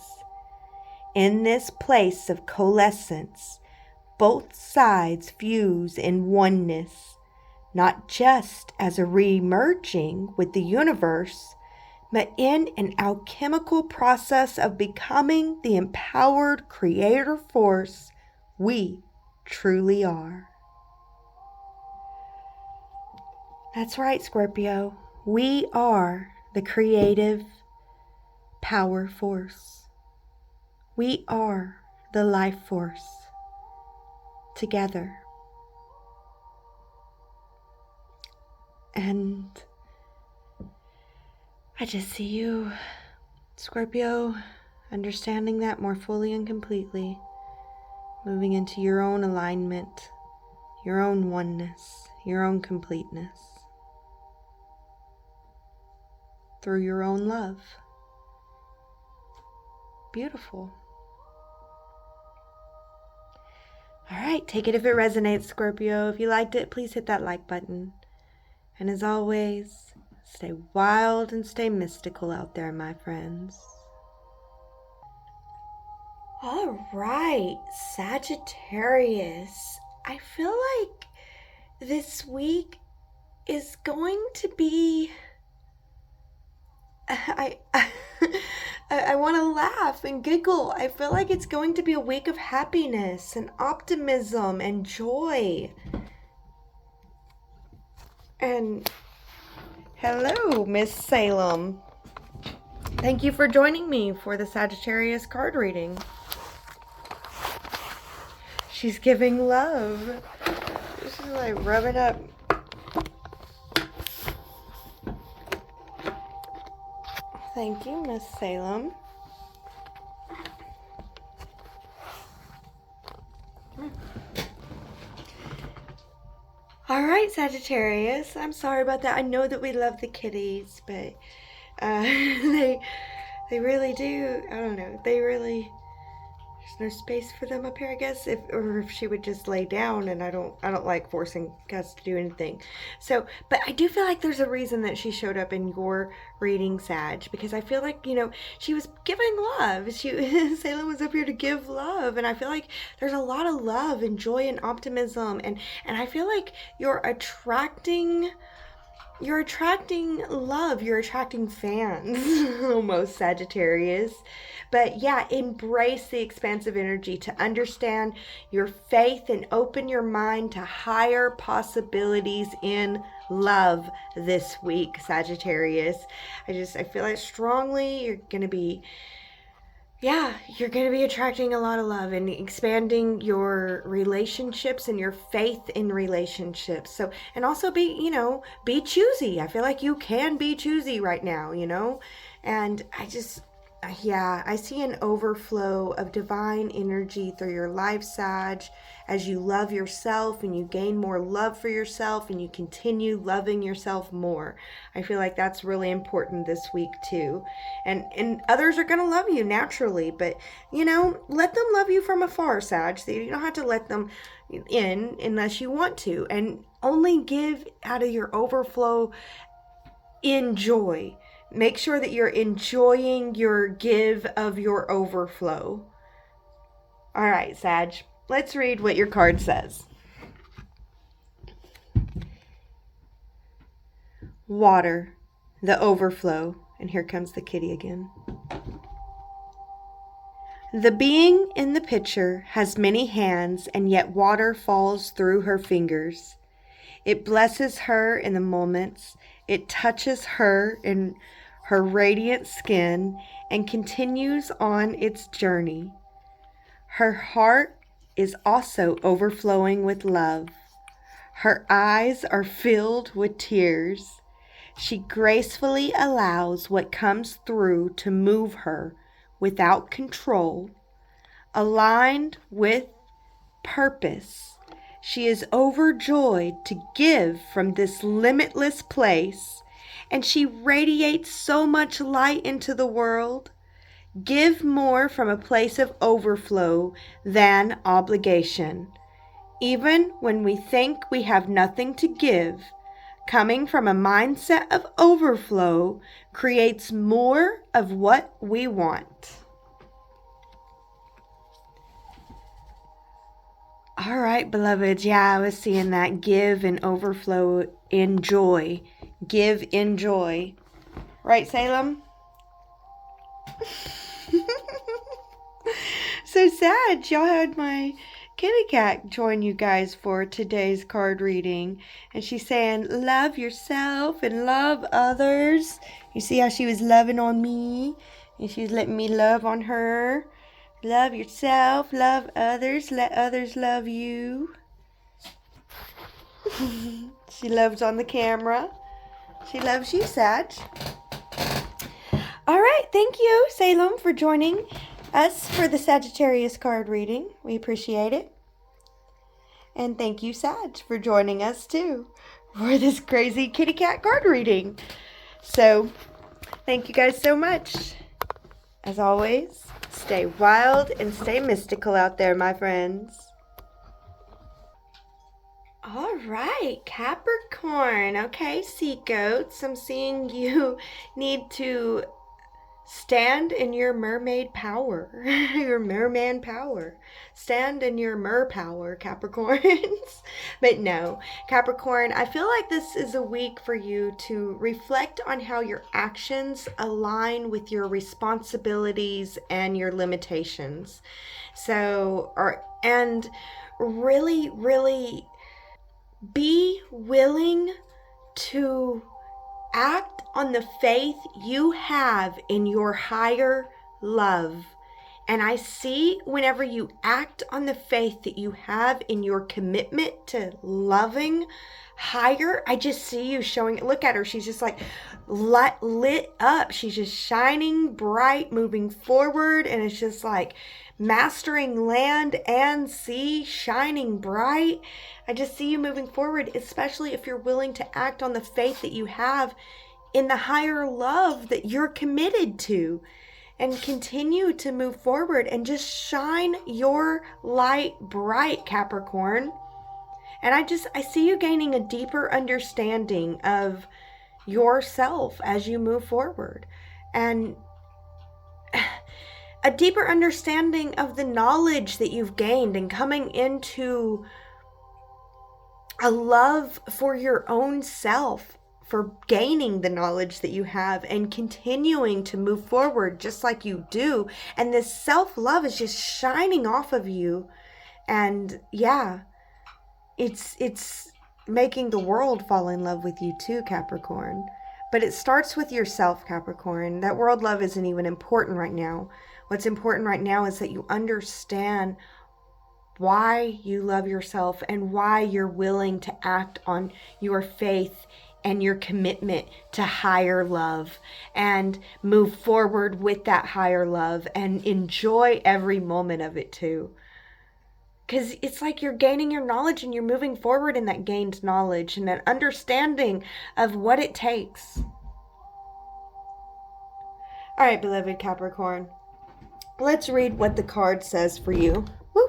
In this place of coalescence, both sides fuse in oneness, not just as a re-merging with the universe, but in an alchemical process of becoming the empowered creator force we truly are. That's right, Scorpio. We are the creative power force. We are the life force together. And I just see you, Scorpio, understanding that more fully and completely, moving into your own alignment, your own oneness, your own completeness, through your own love. Beautiful. All right, take it if it resonates, Scorpio. If you liked it, please hit that like button. And as always, stay wild and stay mystical out there, my friends. All right, Sagittarius. I feel like this week is going to be... I want to laugh and giggle. I feel like it's going to be a week of happiness and optimism and joy. And hello, Miss Salem. Thank you for joining me for the Sagittarius card reading. She's giving love. She's like rubbing up. Thank you, Miss Salem. All right, Sagittarius. I'm sorry about that. I know that we love the kitties, but they really do. I don't know. They really. There's no space for them up here, I guess. If she would just lay down, and I don't like forcing Gus to do anything. So, but I do feel like there's a reason that she showed up in your reading, Sag, because I feel like, she was giving love. Salem was up here to give love, and I feel like there's a lot of love and joy and optimism, and I feel like you're attracting love, you're attracting fans, almost, Sagittarius. But yeah, embrace the expansive energy to understand your faith and open your mind to higher possibilities in love this week, Sagittarius. I feel like strongly you're going to be attracting a lot of love and expanding your relationships and your faith in relationships. So, and also be choosy. I feel like you can be choosy right now, and I see an overflow of divine energy through your life, Sag, as you love yourself and you gain more love for yourself and you continue loving yourself more. I feel like that's really important this week too. And others are going to love you naturally, but, let them love you from afar, Sag. So you don't have to let them in unless you want to. And only give out of your overflow in joy. Make sure that you're enjoying your give of your overflow. All right, Sag, let's read what your card says. Water, the overflow. And here comes the kitty again. The being in the picture has many hands, and yet water falls through her fingers. It blesses her in the moments. It touches her in her radiant skin and continues on its journey. Her heart is also overflowing with love. Her eyes are filled with tears. She gracefully allows what comes through to move her without control. Aligned with purpose, she is overjoyed to give from this limitless place and she radiates so much light into the world. Give more from a place of overflow than obligation. Even when we think we have nothing to give, coming from a mindset of overflow creates more of what we want. All right, beloveds. Yeah, I was seeing that. Give and overflow in joy. Give in joy. Right, Salem? So sad. Y'all had my kitty cat join you guys for today's card reading. And she's saying, love yourself and love others. You see how she was loving on me? And she was letting me love on her. Love yourself, love others, let others love you. She loves on the camera. She loves you, Sag. All right, thank you, Salem, for joining us for the Sagittarius card reading. We appreciate it. And thank you, Sag, for joining us, too, for this crazy kitty cat card reading. So, thank you guys so much. As always, stay wild and stay mystical out there, my friends. All right, Capricorn. Okay, sea goats, I'm seeing you need to stand in your mermaid power, your merman power. Stand in your mer power, Capricorns. But no, Capricorn, I feel like this is a week for you to reflect on how your actions align with your responsibilities and your limitations. And really be willing to act on the faith you have in your higher love. And I see whenever you act on the faith that you have in your commitment to loving higher, I just see you showing it. Look at her. She's just like lit up. She's just shining bright, moving forward. And it's just like mastering land and sea, shining bright. I just see you moving forward, especially if you're willing to act on the faith that you have in the higher love that you're committed to, and continue to move forward and just shine your light bright, Capricorn. And I see you gaining a deeper understanding of yourself as you move forward, and a deeper understanding of the knowledge that you've gained, and coming into a love for your own self, for gaining the knowledge that you have and continuing to move forward just like you do. And this self-love is just shining off of you. And yeah, it's making the world fall in love with you too, Capricorn. But it starts with yourself, Capricorn. That world love isn't even important right now. What's important right now is that you understand why you love yourself and why you're willing to act on your faith and your commitment to higher love, and move forward with that higher love and enjoy every moment of it too. Because it's like you're gaining your knowledge and you're moving forward in that gained knowledge and that understanding of what it takes. All right, beloved Capricorn, let's read what the card says for you. Woo.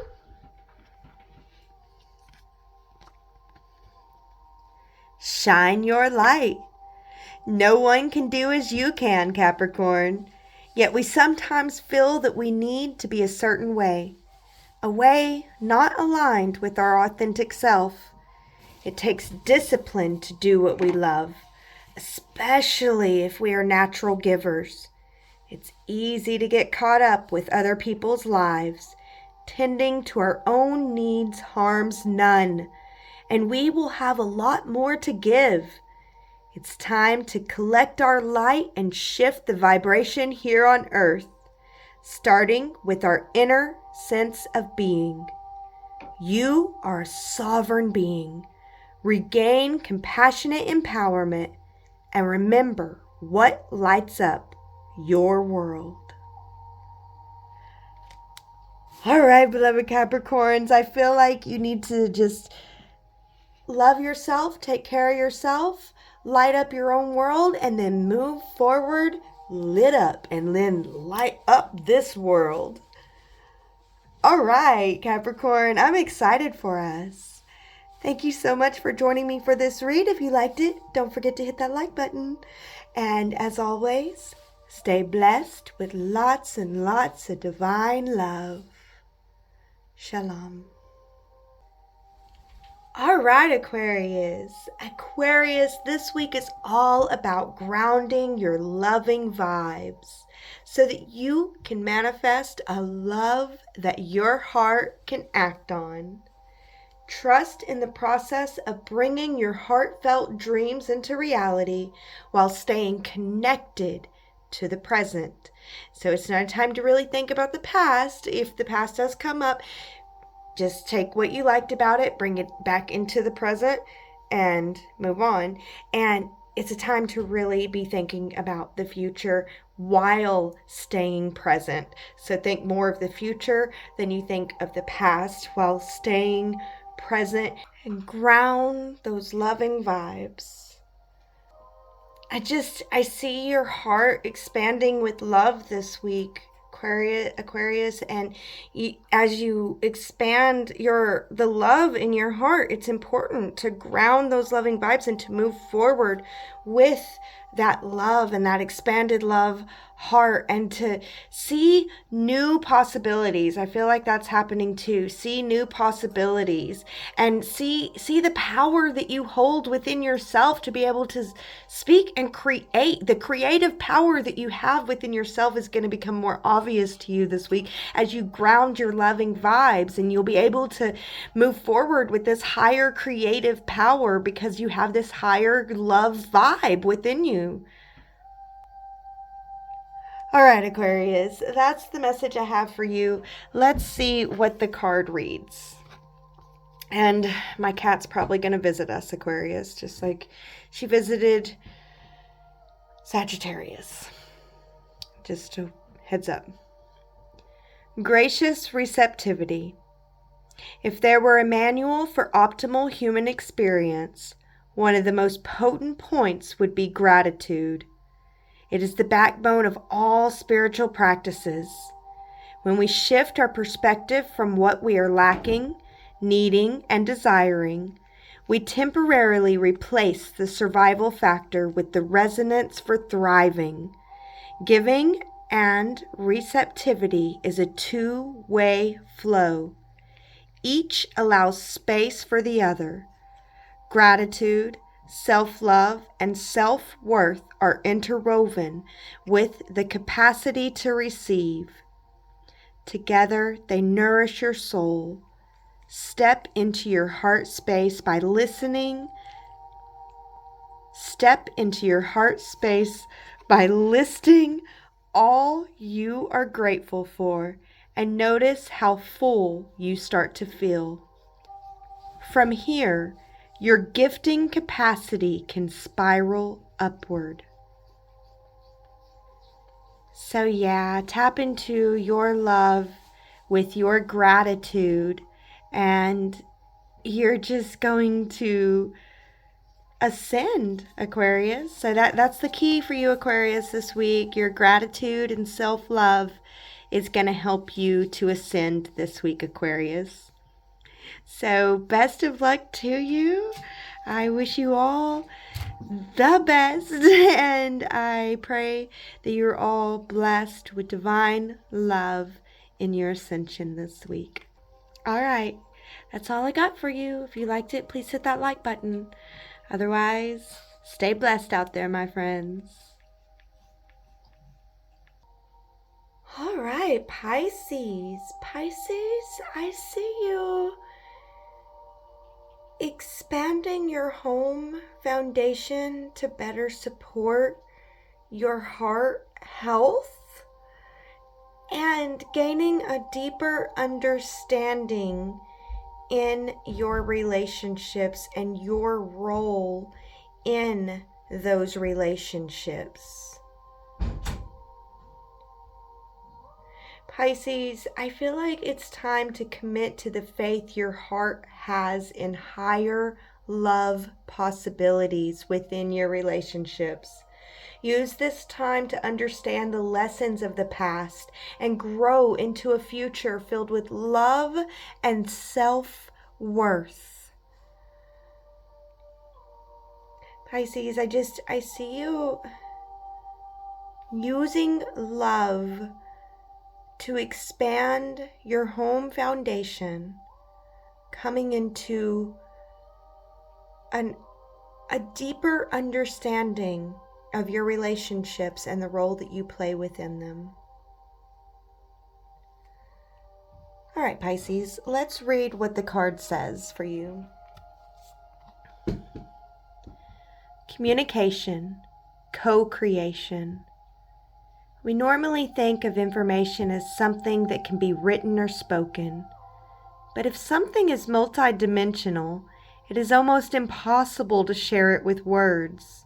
Shine your light. No one can do as you can, Capricorn. Yet we sometimes feel that we need to be a certain way, a way not aligned with our authentic self. It takes discipline to do what we love, especially if we are natural givers. It's easy to get caught up with other people's lives. Tending to our own needs harms none, and we will have a lot more to give. It's time to collect our light and shift the vibration here on earth, starting with our inner sense of being. You are a sovereign being. Regain compassionate empowerment and remember what lights up your world. All right, beloved Capricorns, I feel like you need to just love yourself, take care of yourself, light up your own world, and then move forward, lit up, and then light up this world. All right, Capricorn, I'm excited for us. Thank you so much for joining me for this read. If you liked it, don't forget to hit that like button. And as always, stay blessed with lots and lots of divine love. Shalom. All right, Aquarius. Aquarius, this week is all about grounding your loving vibes so that you can manifest a love that your heart can act on. Trust in the process of bringing your heartfelt dreams into reality while staying connected to the present. So it's not a time to really think about the past. If the past does come up, just take what you liked about it, bring it back into the present, and move on. And it's a time to really be thinking about the future while staying present. So think more of the future than you think of the past while staying present and ground those loving vibes. I see your heart expanding with love this week, Aquarius, and as you expand the love in your heart, it's important to ground those loving vibes and to move forward with that love and that expanded love heart, and to see new possibilities. I feel like that's happening too. See new possibilities and see the power that you hold within yourself to be able to speak and create. The creative power that you have within yourself is going to become more obvious to you this week as you ground your loving vibes, and you'll be able to move forward with this higher creative power because you have this higher love vibe within you. All right, Aquarius, that's the message I have for you. Let's see what the card reads. And my cat's probably going to visit us, Aquarius, just like she visited Sagittarius. Just a heads up. Gracious receptivity. If there were a manual for optimal human experience, one of the most potent points would be gratitude. It is the backbone of all spiritual practices. When we shift our perspective from what we are lacking, needing, and desiring, we temporarily replace the survival factor with the resonance for thriving. Giving and receptivity is a two-way flow. Each allows space for the other. Gratitude, self-love, and self-worth are interwoven with the capacity to receive. Together, they nourish your soul. Step into your heart space by listening. Step into your heart space by listing all you are grateful for, and notice how full you start to feel. From here, your gifting capacity can spiral upward. So yeah, tap into your love with your gratitude, and you're just going to ascend, Aquarius. So that's the key for you, Aquarius, this week. Your gratitude and self-love is going to help you to ascend this week, Aquarius. So best of luck to you. I wish you all the best, and I pray that you're all blessed with divine love in your ascension this week. All right, that's all I got for you. If you liked it, please hit that like button. Otherwise, stay blessed out there, my friends. All right, Pisces. Pisces, I see you expanding your home foundation to better support your heart health and gaining a deeper understanding in your relationships and your role in those relationships. Pisces, I feel like it's time to commit to the faith your heart has in higher love possibilities within your relationships. Use this time to understand the lessons of the past and grow into a future filled with love and self-worth. Pisces, I see you using love to expand your home foundation, coming into a deeper understanding of your relationships and the role that you play within them. All right, Pisces, let's read what the card says for you. Communication, co-creation. We normally think of information as something that can be written or spoken, but if something is multidimensional, it is almost impossible to share it with words.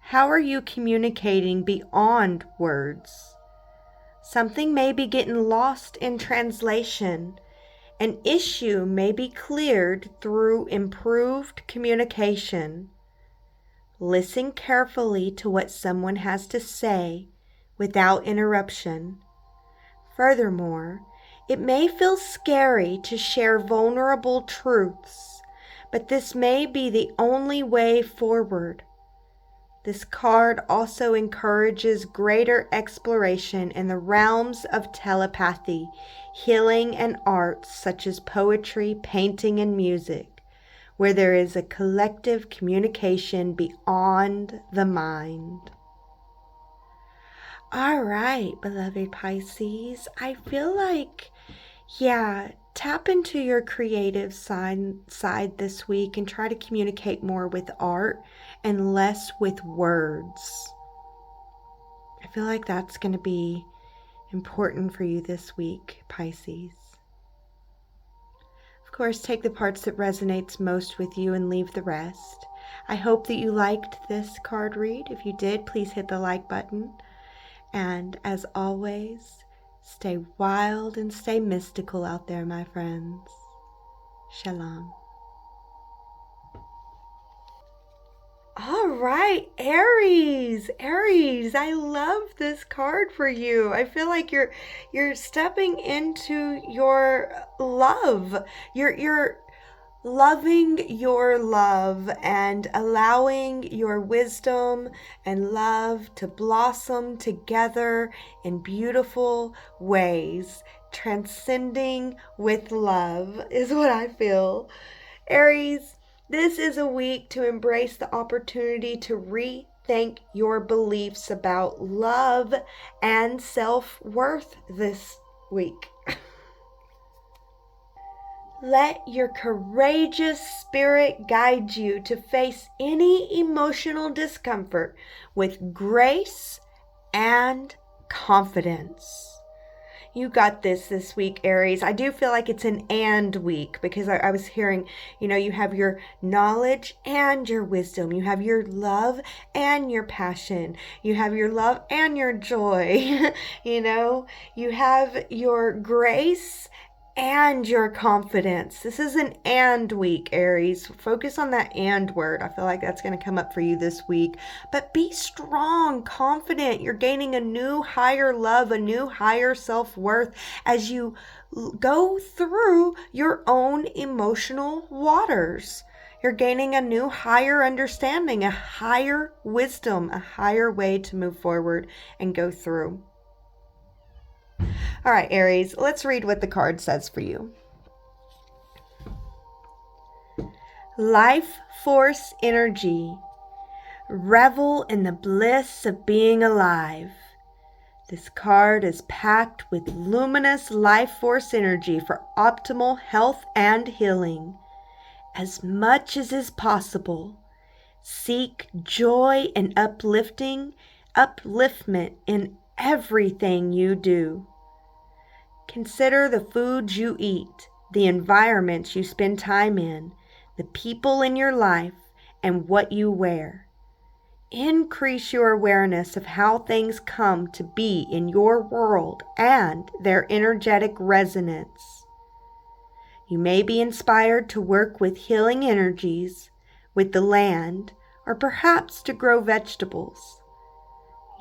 How are you communicating beyond words? Something may be getting lost in translation. An issue may be cleared through improved communication. Listen carefully to what someone has to say without interruption. Furthermore, it may feel scary to share vulnerable truths, but this may be the only way forward. This card also encourages greater exploration in the realms of telepathy, healing, and arts such as poetry, painting, and music, where there is a collective communication beyond the mind. All right, beloved Pisces, I feel like, tap into your creative side this week and try to communicate more with art and less with words. I feel like that's going to be important for you this week, Pisces. Of course, take the parts that resonates most with you and leave the rest. I hope that you liked this card read. If you did, please hit the like button. And as always, stay wild and stay mystical out there, my friends. Shalom. All right, Aries, I love this card for you. I feel like you're stepping into your love. You're loving your love and allowing your wisdom and love to blossom together in beautiful ways. Transcending with love is what I feel. Aries, this is a week to embrace the opportunity to rethink your beliefs about love and self-worth this week. Let your courageous spirit guide you to face any emotional discomfort with grace and confidence. You got this week, Aries. I do feel like it's an and week because I was hearing, you have your knowledge and your wisdom. You have your love and your passion. You have your love and your joy. You have your grace and your confidence. This is an and week, Aries. Focus on that and word. I feel like that's going to come up for you this week. But be strong, confident. You're gaining a new higher love, a new higher self-worth as you go through your own emotional waters. You're gaining a new higher understanding, a higher wisdom, a higher way to move forward and go through. All right, Aries, let's read what the card says for you. Life force energy. Revel in the bliss of being alive. This card is packed with luminous life force energy for optimal health and healing. As much as is possible, seek joy and upliftment in everything you do. Consider the foods you eat, the environments you spend time in, the people in your life, and what you wear. Increase your awareness of how things come to be in your world and their energetic resonance. You may be inspired to work with healing energies, with the land, or perhaps to grow vegetables.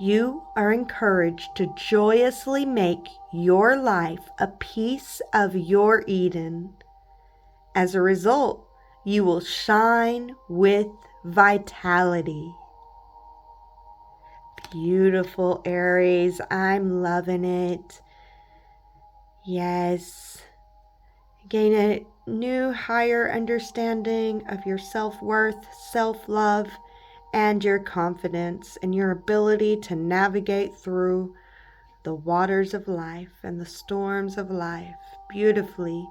You are encouraged to joyously make your life a piece of your Eden. As a result, you will shine with vitality. Beautiful, Aries. I'm loving it. Yes. Gain a new, higher understanding of your self-worth, self-love, and your confidence and your ability to navigate through the waters of life and the storms of life beautifully,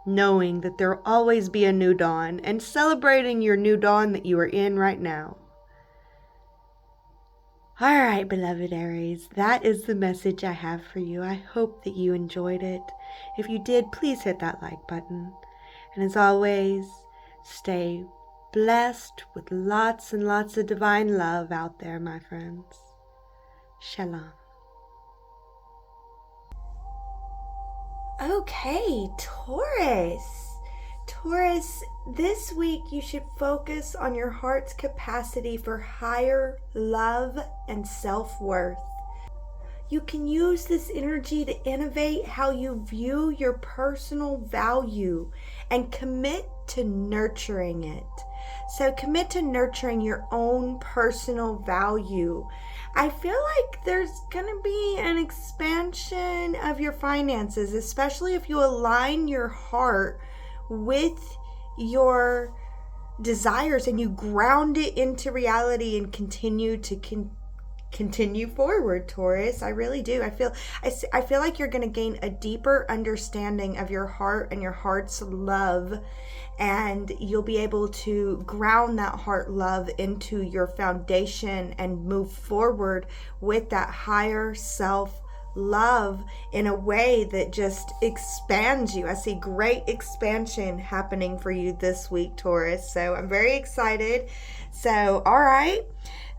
knowing that there will always be a new dawn and celebrating your new dawn that you are in right now. All right, beloved Aries, that is the message I have for you. I hope that you enjoyed it. If you did, please hit that like button. And as always, stay blessed with lots and lots of divine love out there, my friends. Shalom. Okay, Taurus. Taurus, this week you should focus on your heart's capacity for higher love and self-worth. You can use this energy to innovate how you view your personal value and commit to nurturing it. So commit to nurturing your own personal value. I feel like there's going to be an expansion of your finances, especially if you align your heart with your desires and you ground it into reality and continue to continue forward, Taurus. I really do. I feel like you're going to gain a deeper understanding of your heart and your heart's love, and you'll be able to ground that heart love into your foundation and move forward with that higher self love in a way that just expands you. I see great expansion happening for you this week, Taurus. So I'm very excited. So, all right.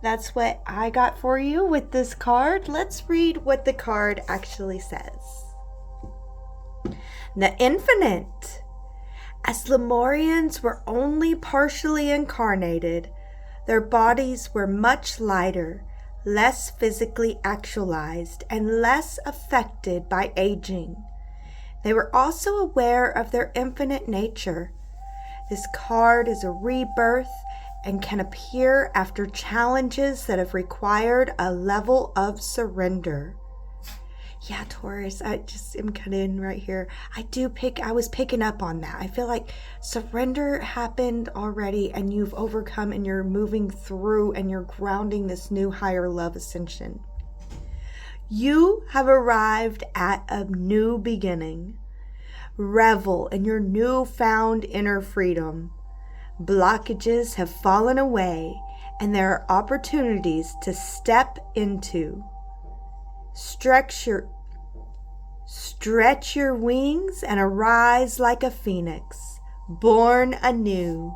That's what I got for you with this card. Let's read what the card actually says. The Infinite. As Lemurians were only partially incarnated, their bodies were much lighter, less physically actualized, and less affected by aging. They were also aware of their infinite nature. This card is a rebirth and can appear after challenges that have required a level of surrender. Yeah, Taurus, I just am kind of in right here. I was picking up on that. I feel like surrender happened already and you've overcome and you're moving through and you're grounding this new higher love ascension. You have arrived at a new beginning. Revel in your newfound inner freedom. Blockages have fallen away and there are opportunities to step into. Stretch your wings and arise like a phoenix, born anew,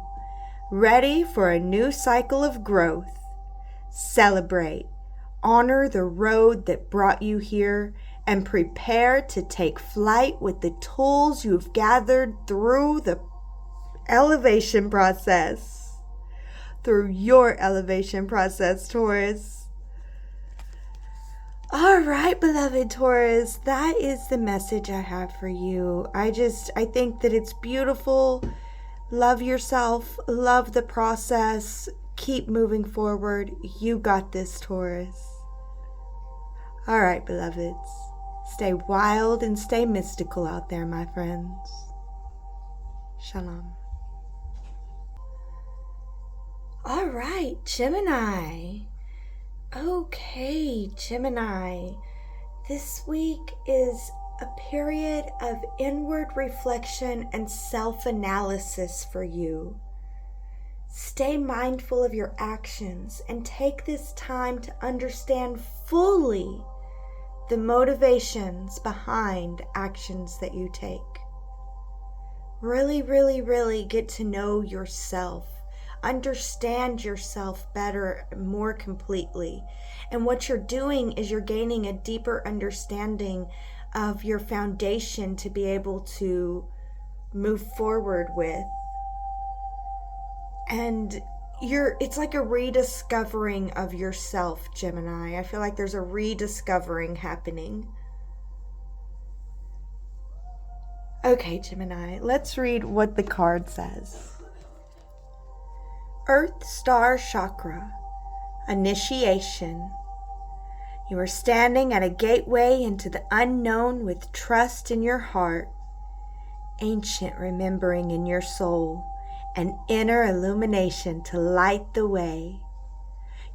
ready for a new cycle of growth. Celebrate, honor the road that brought you here, and prepare to take flight with the tools you've gathered through the elevation process. Through your elevation process, Taurus. All right, beloved Taurus, that is the message I have for you. I think that it's beautiful. Love yourself, love the process, keep moving forward. You got this, Taurus. All right, beloveds, stay wild and stay mystical out there, my friends. Shalom. All right, Gemini. Okay, Gemini, this week is a period of inward reflection and self-analysis for you. Stay mindful of your actions and take this time to understand fully the motivations behind actions that you take. Really, really, really get to know yourself. Understand yourself better, more completely. And what you're doing is you're gaining a deeper understanding of your foundation to be able to move forward with. And it's like a rediscovering of yourself, Gemini. I feel like there's a rediscovering happening. Okay, Gemini, let's read what the card says. Earth Star Chakra, initiation. You are standing at a gateway into the unknown with trust in your heart, ancient remembering in your soul, an inner illumination to light the way.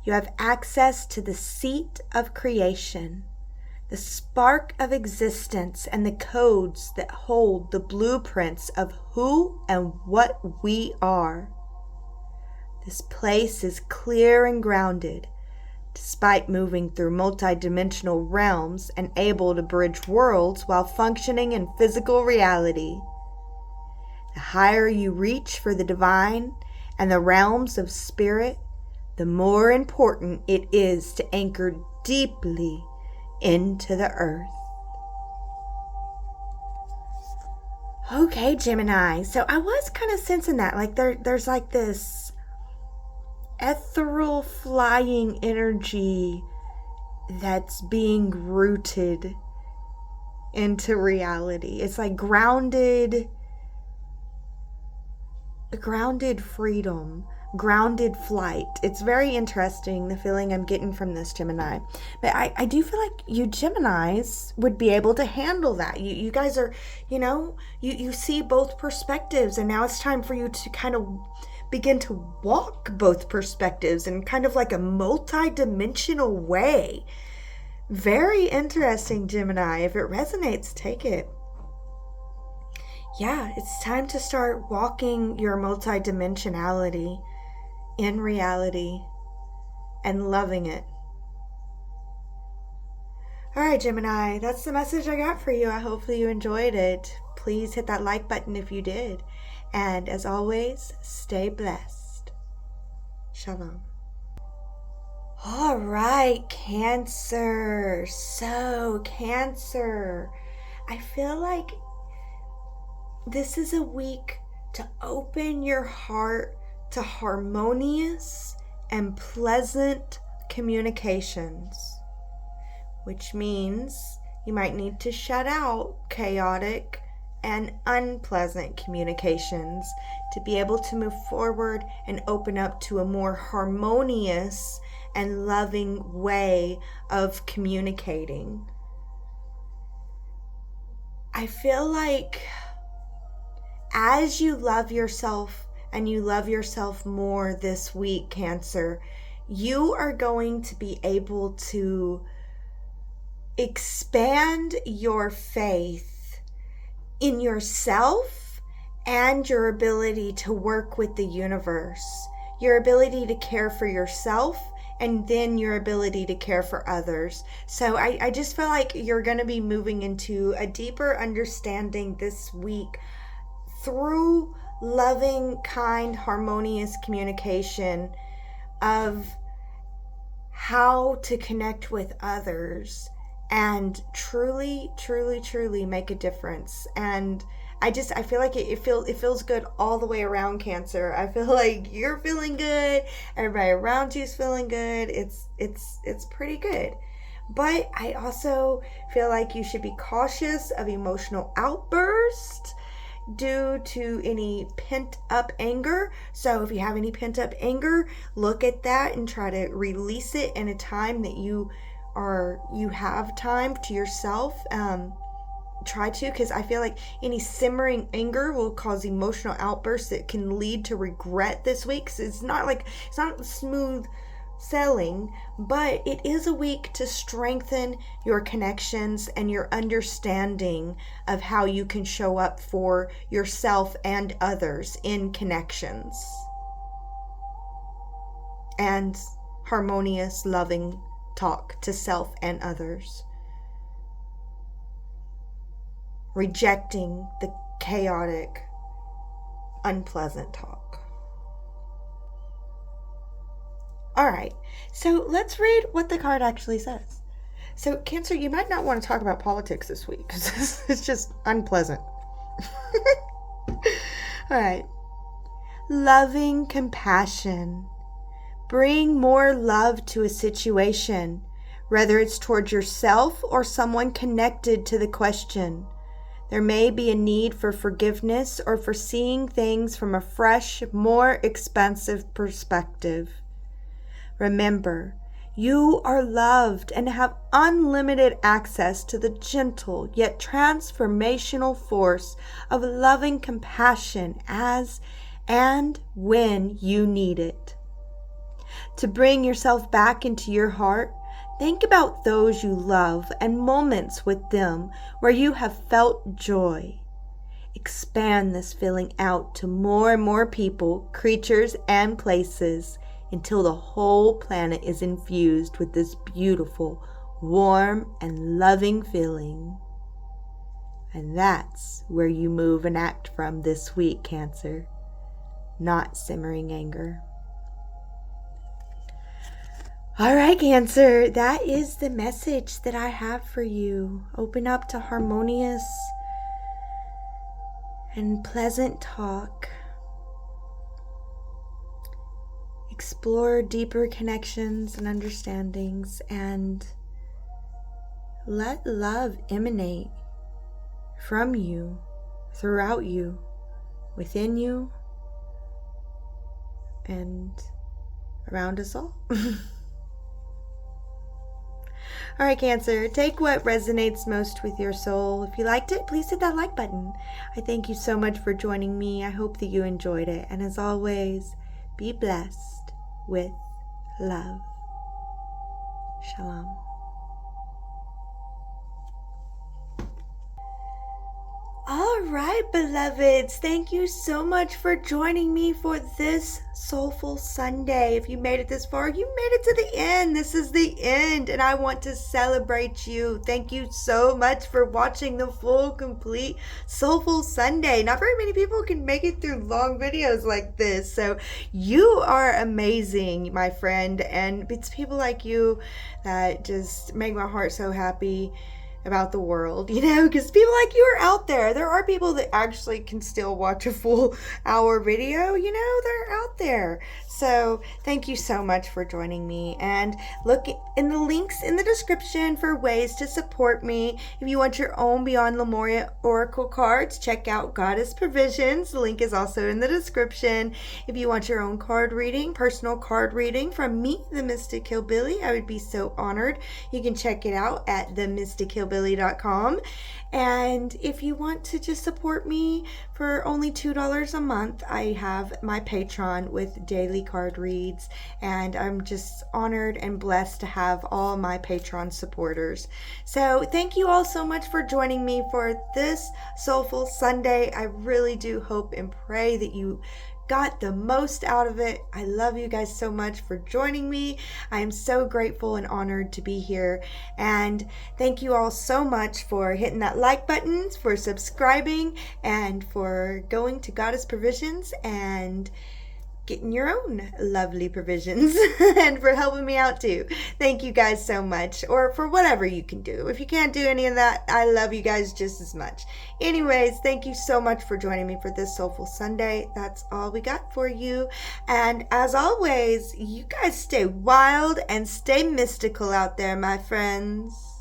You have access to the seat of creation, the spark of existence, and the codes that hold the blueprints of who and what we are. This place is clear and grounded, despite moving through multidimensional realms and able to bridge worlds while functioning in physical reality. The higher you reach for the divine and the realms of spirit, the more important it is to anchor deeply into the earth. Okay, Gemini. So I was kind of sensing that. Like there's like this ethereal flying energy that's being rooted into reality. It's like grounded freedom, grounded flight. It's very interesting, the feeling I'm getting from this, Gemini. But I do feel like you Geminis would be able to handle that. You guys are, you see both perspectives, and now it's time for you to kind of begin to walk both perspectives in kind of like a multi-dimensional way. Very interesting, Gemini. If it resonates, take it. Yeah, it's time to start walking your multidimensionality in reality and loving it. All right, Gemini, that's the message I got for you. I hope you enjoyed it. Please hit that like button if you did. And as always, stay blessed. Shalom. All right, Cancer. So, Cancer, I feel like this is a week to open your heart to harmonious and pleasant communications, which means you might need to shut out chaotic and unpleasant communications to be able to move forward and open up to a more harmonious and loving way of communicating. I feel like as you love yourself and you love yourself more this week, Cancer, you are going to be able to expand your faith in yourself and your ability to work with the universe, your ability to care for yourself, and then your ability to care for others. So I just feel like you're going to be moving into a deeper understanding this week through loving, kind, harmonious communication of how to connect with others and truly make a difference. And I feel like it feels good all the way around, Cancer. I feel like you're feeling good, everybody around you is feeling good. It's pretty good. But I also feel like you should be cautious of emotional outbursts due to any pent up anger. So if you have any pent up anger, look at that and try to release it in a time that you have time to yourself. Try to, because I feel like any simmering anger will cause emotional outbursts that can lead to regret this week. Because it's not smooth sailing, but it is a week to strengthen your connections and your understanding of how you can show up for yourself and others in connections and harmonious, loving talk to self and others. Rejecting the chaotic, unpleasant talk. All right, so let's read what the card actually says. So, Cancer, you might not want to talk about politics this week because it's just unpleasant. All right. Loving compassion. Bring more love to a situation, whether it's towards yourself or someone connected to the question. There may be a need for forgiveness or for seeing things from a fresh, more expansive perspective. Remember, you are loved and have unlimited access to the gentle yet transformational force of loving compassion as and when you need it. To bring yourself back into your heart, think about those you love and moments with them where you have felt joy. Expand this feeling out to more and more people, creatures, and places until the whole planet is infused with this beautiful, warm, and loving feeling. And that's where you move and act from this week, Cancer, not simmering anger. All right, Cancer, that is the message that I have for you. Open up to harmonious and pleasant talk. Explore deeper connections and understandings, and let love emanate from you, throughout you, within you, and around us all. All right, Cancer, take what resonates most with your soul. If you liked it, please hit that like button. I thank you so much for joining me. I hope that you enjoyed it. And as always, be blessed with love. Shalom. All right, beloveds, thank you so much for joining me for this Soulful Sunday. If you made it this far, you made it to the end. This is the end, and I want to celebrate you. Thank you so much for watching the full, complete Soulful Sunday. Not very many people can make it through long videos like this, so you are amazing, my friend, and it's people like you that just make my heart so happy about the world, because people like you are out there. There are people that actually can still watch a full hour video, they're out there. So thank you so much for joining me, and look in the links in the description for ways to support me. If you want your own Beyond Lemuria Oracle cards, check out Goddess Provisions. The link is also in the description. If you want your own card reading, personal card reading from me, the Mystic Hillbilly, I would be so honored. You can check it out at themystichillbilly.com. And if you want to just support me for only $2 a month, I have my Patreon with daily card reads, and I'm just honored and blessed to have all my Patreon supporters. So thank you all so much for joining me for this Soulful Sunday. I really do hope and pray that you got the most out of it. I love you guys so much for joining me. I am so grateful and honored to be here. And thank you all so much for hitting that like button, for subscribing, and for going to Goddess Provisions and getting your own lovely provisions and for helping me out too. Thank you guys so much, or for whatever you can do. If you can't do any of that, I love you guys just as much. Anyways, thank you so much for joining me for this Soulful Sunday. That's all we got for you. And as always, you guys stay wild and stay mystical out there, my friends.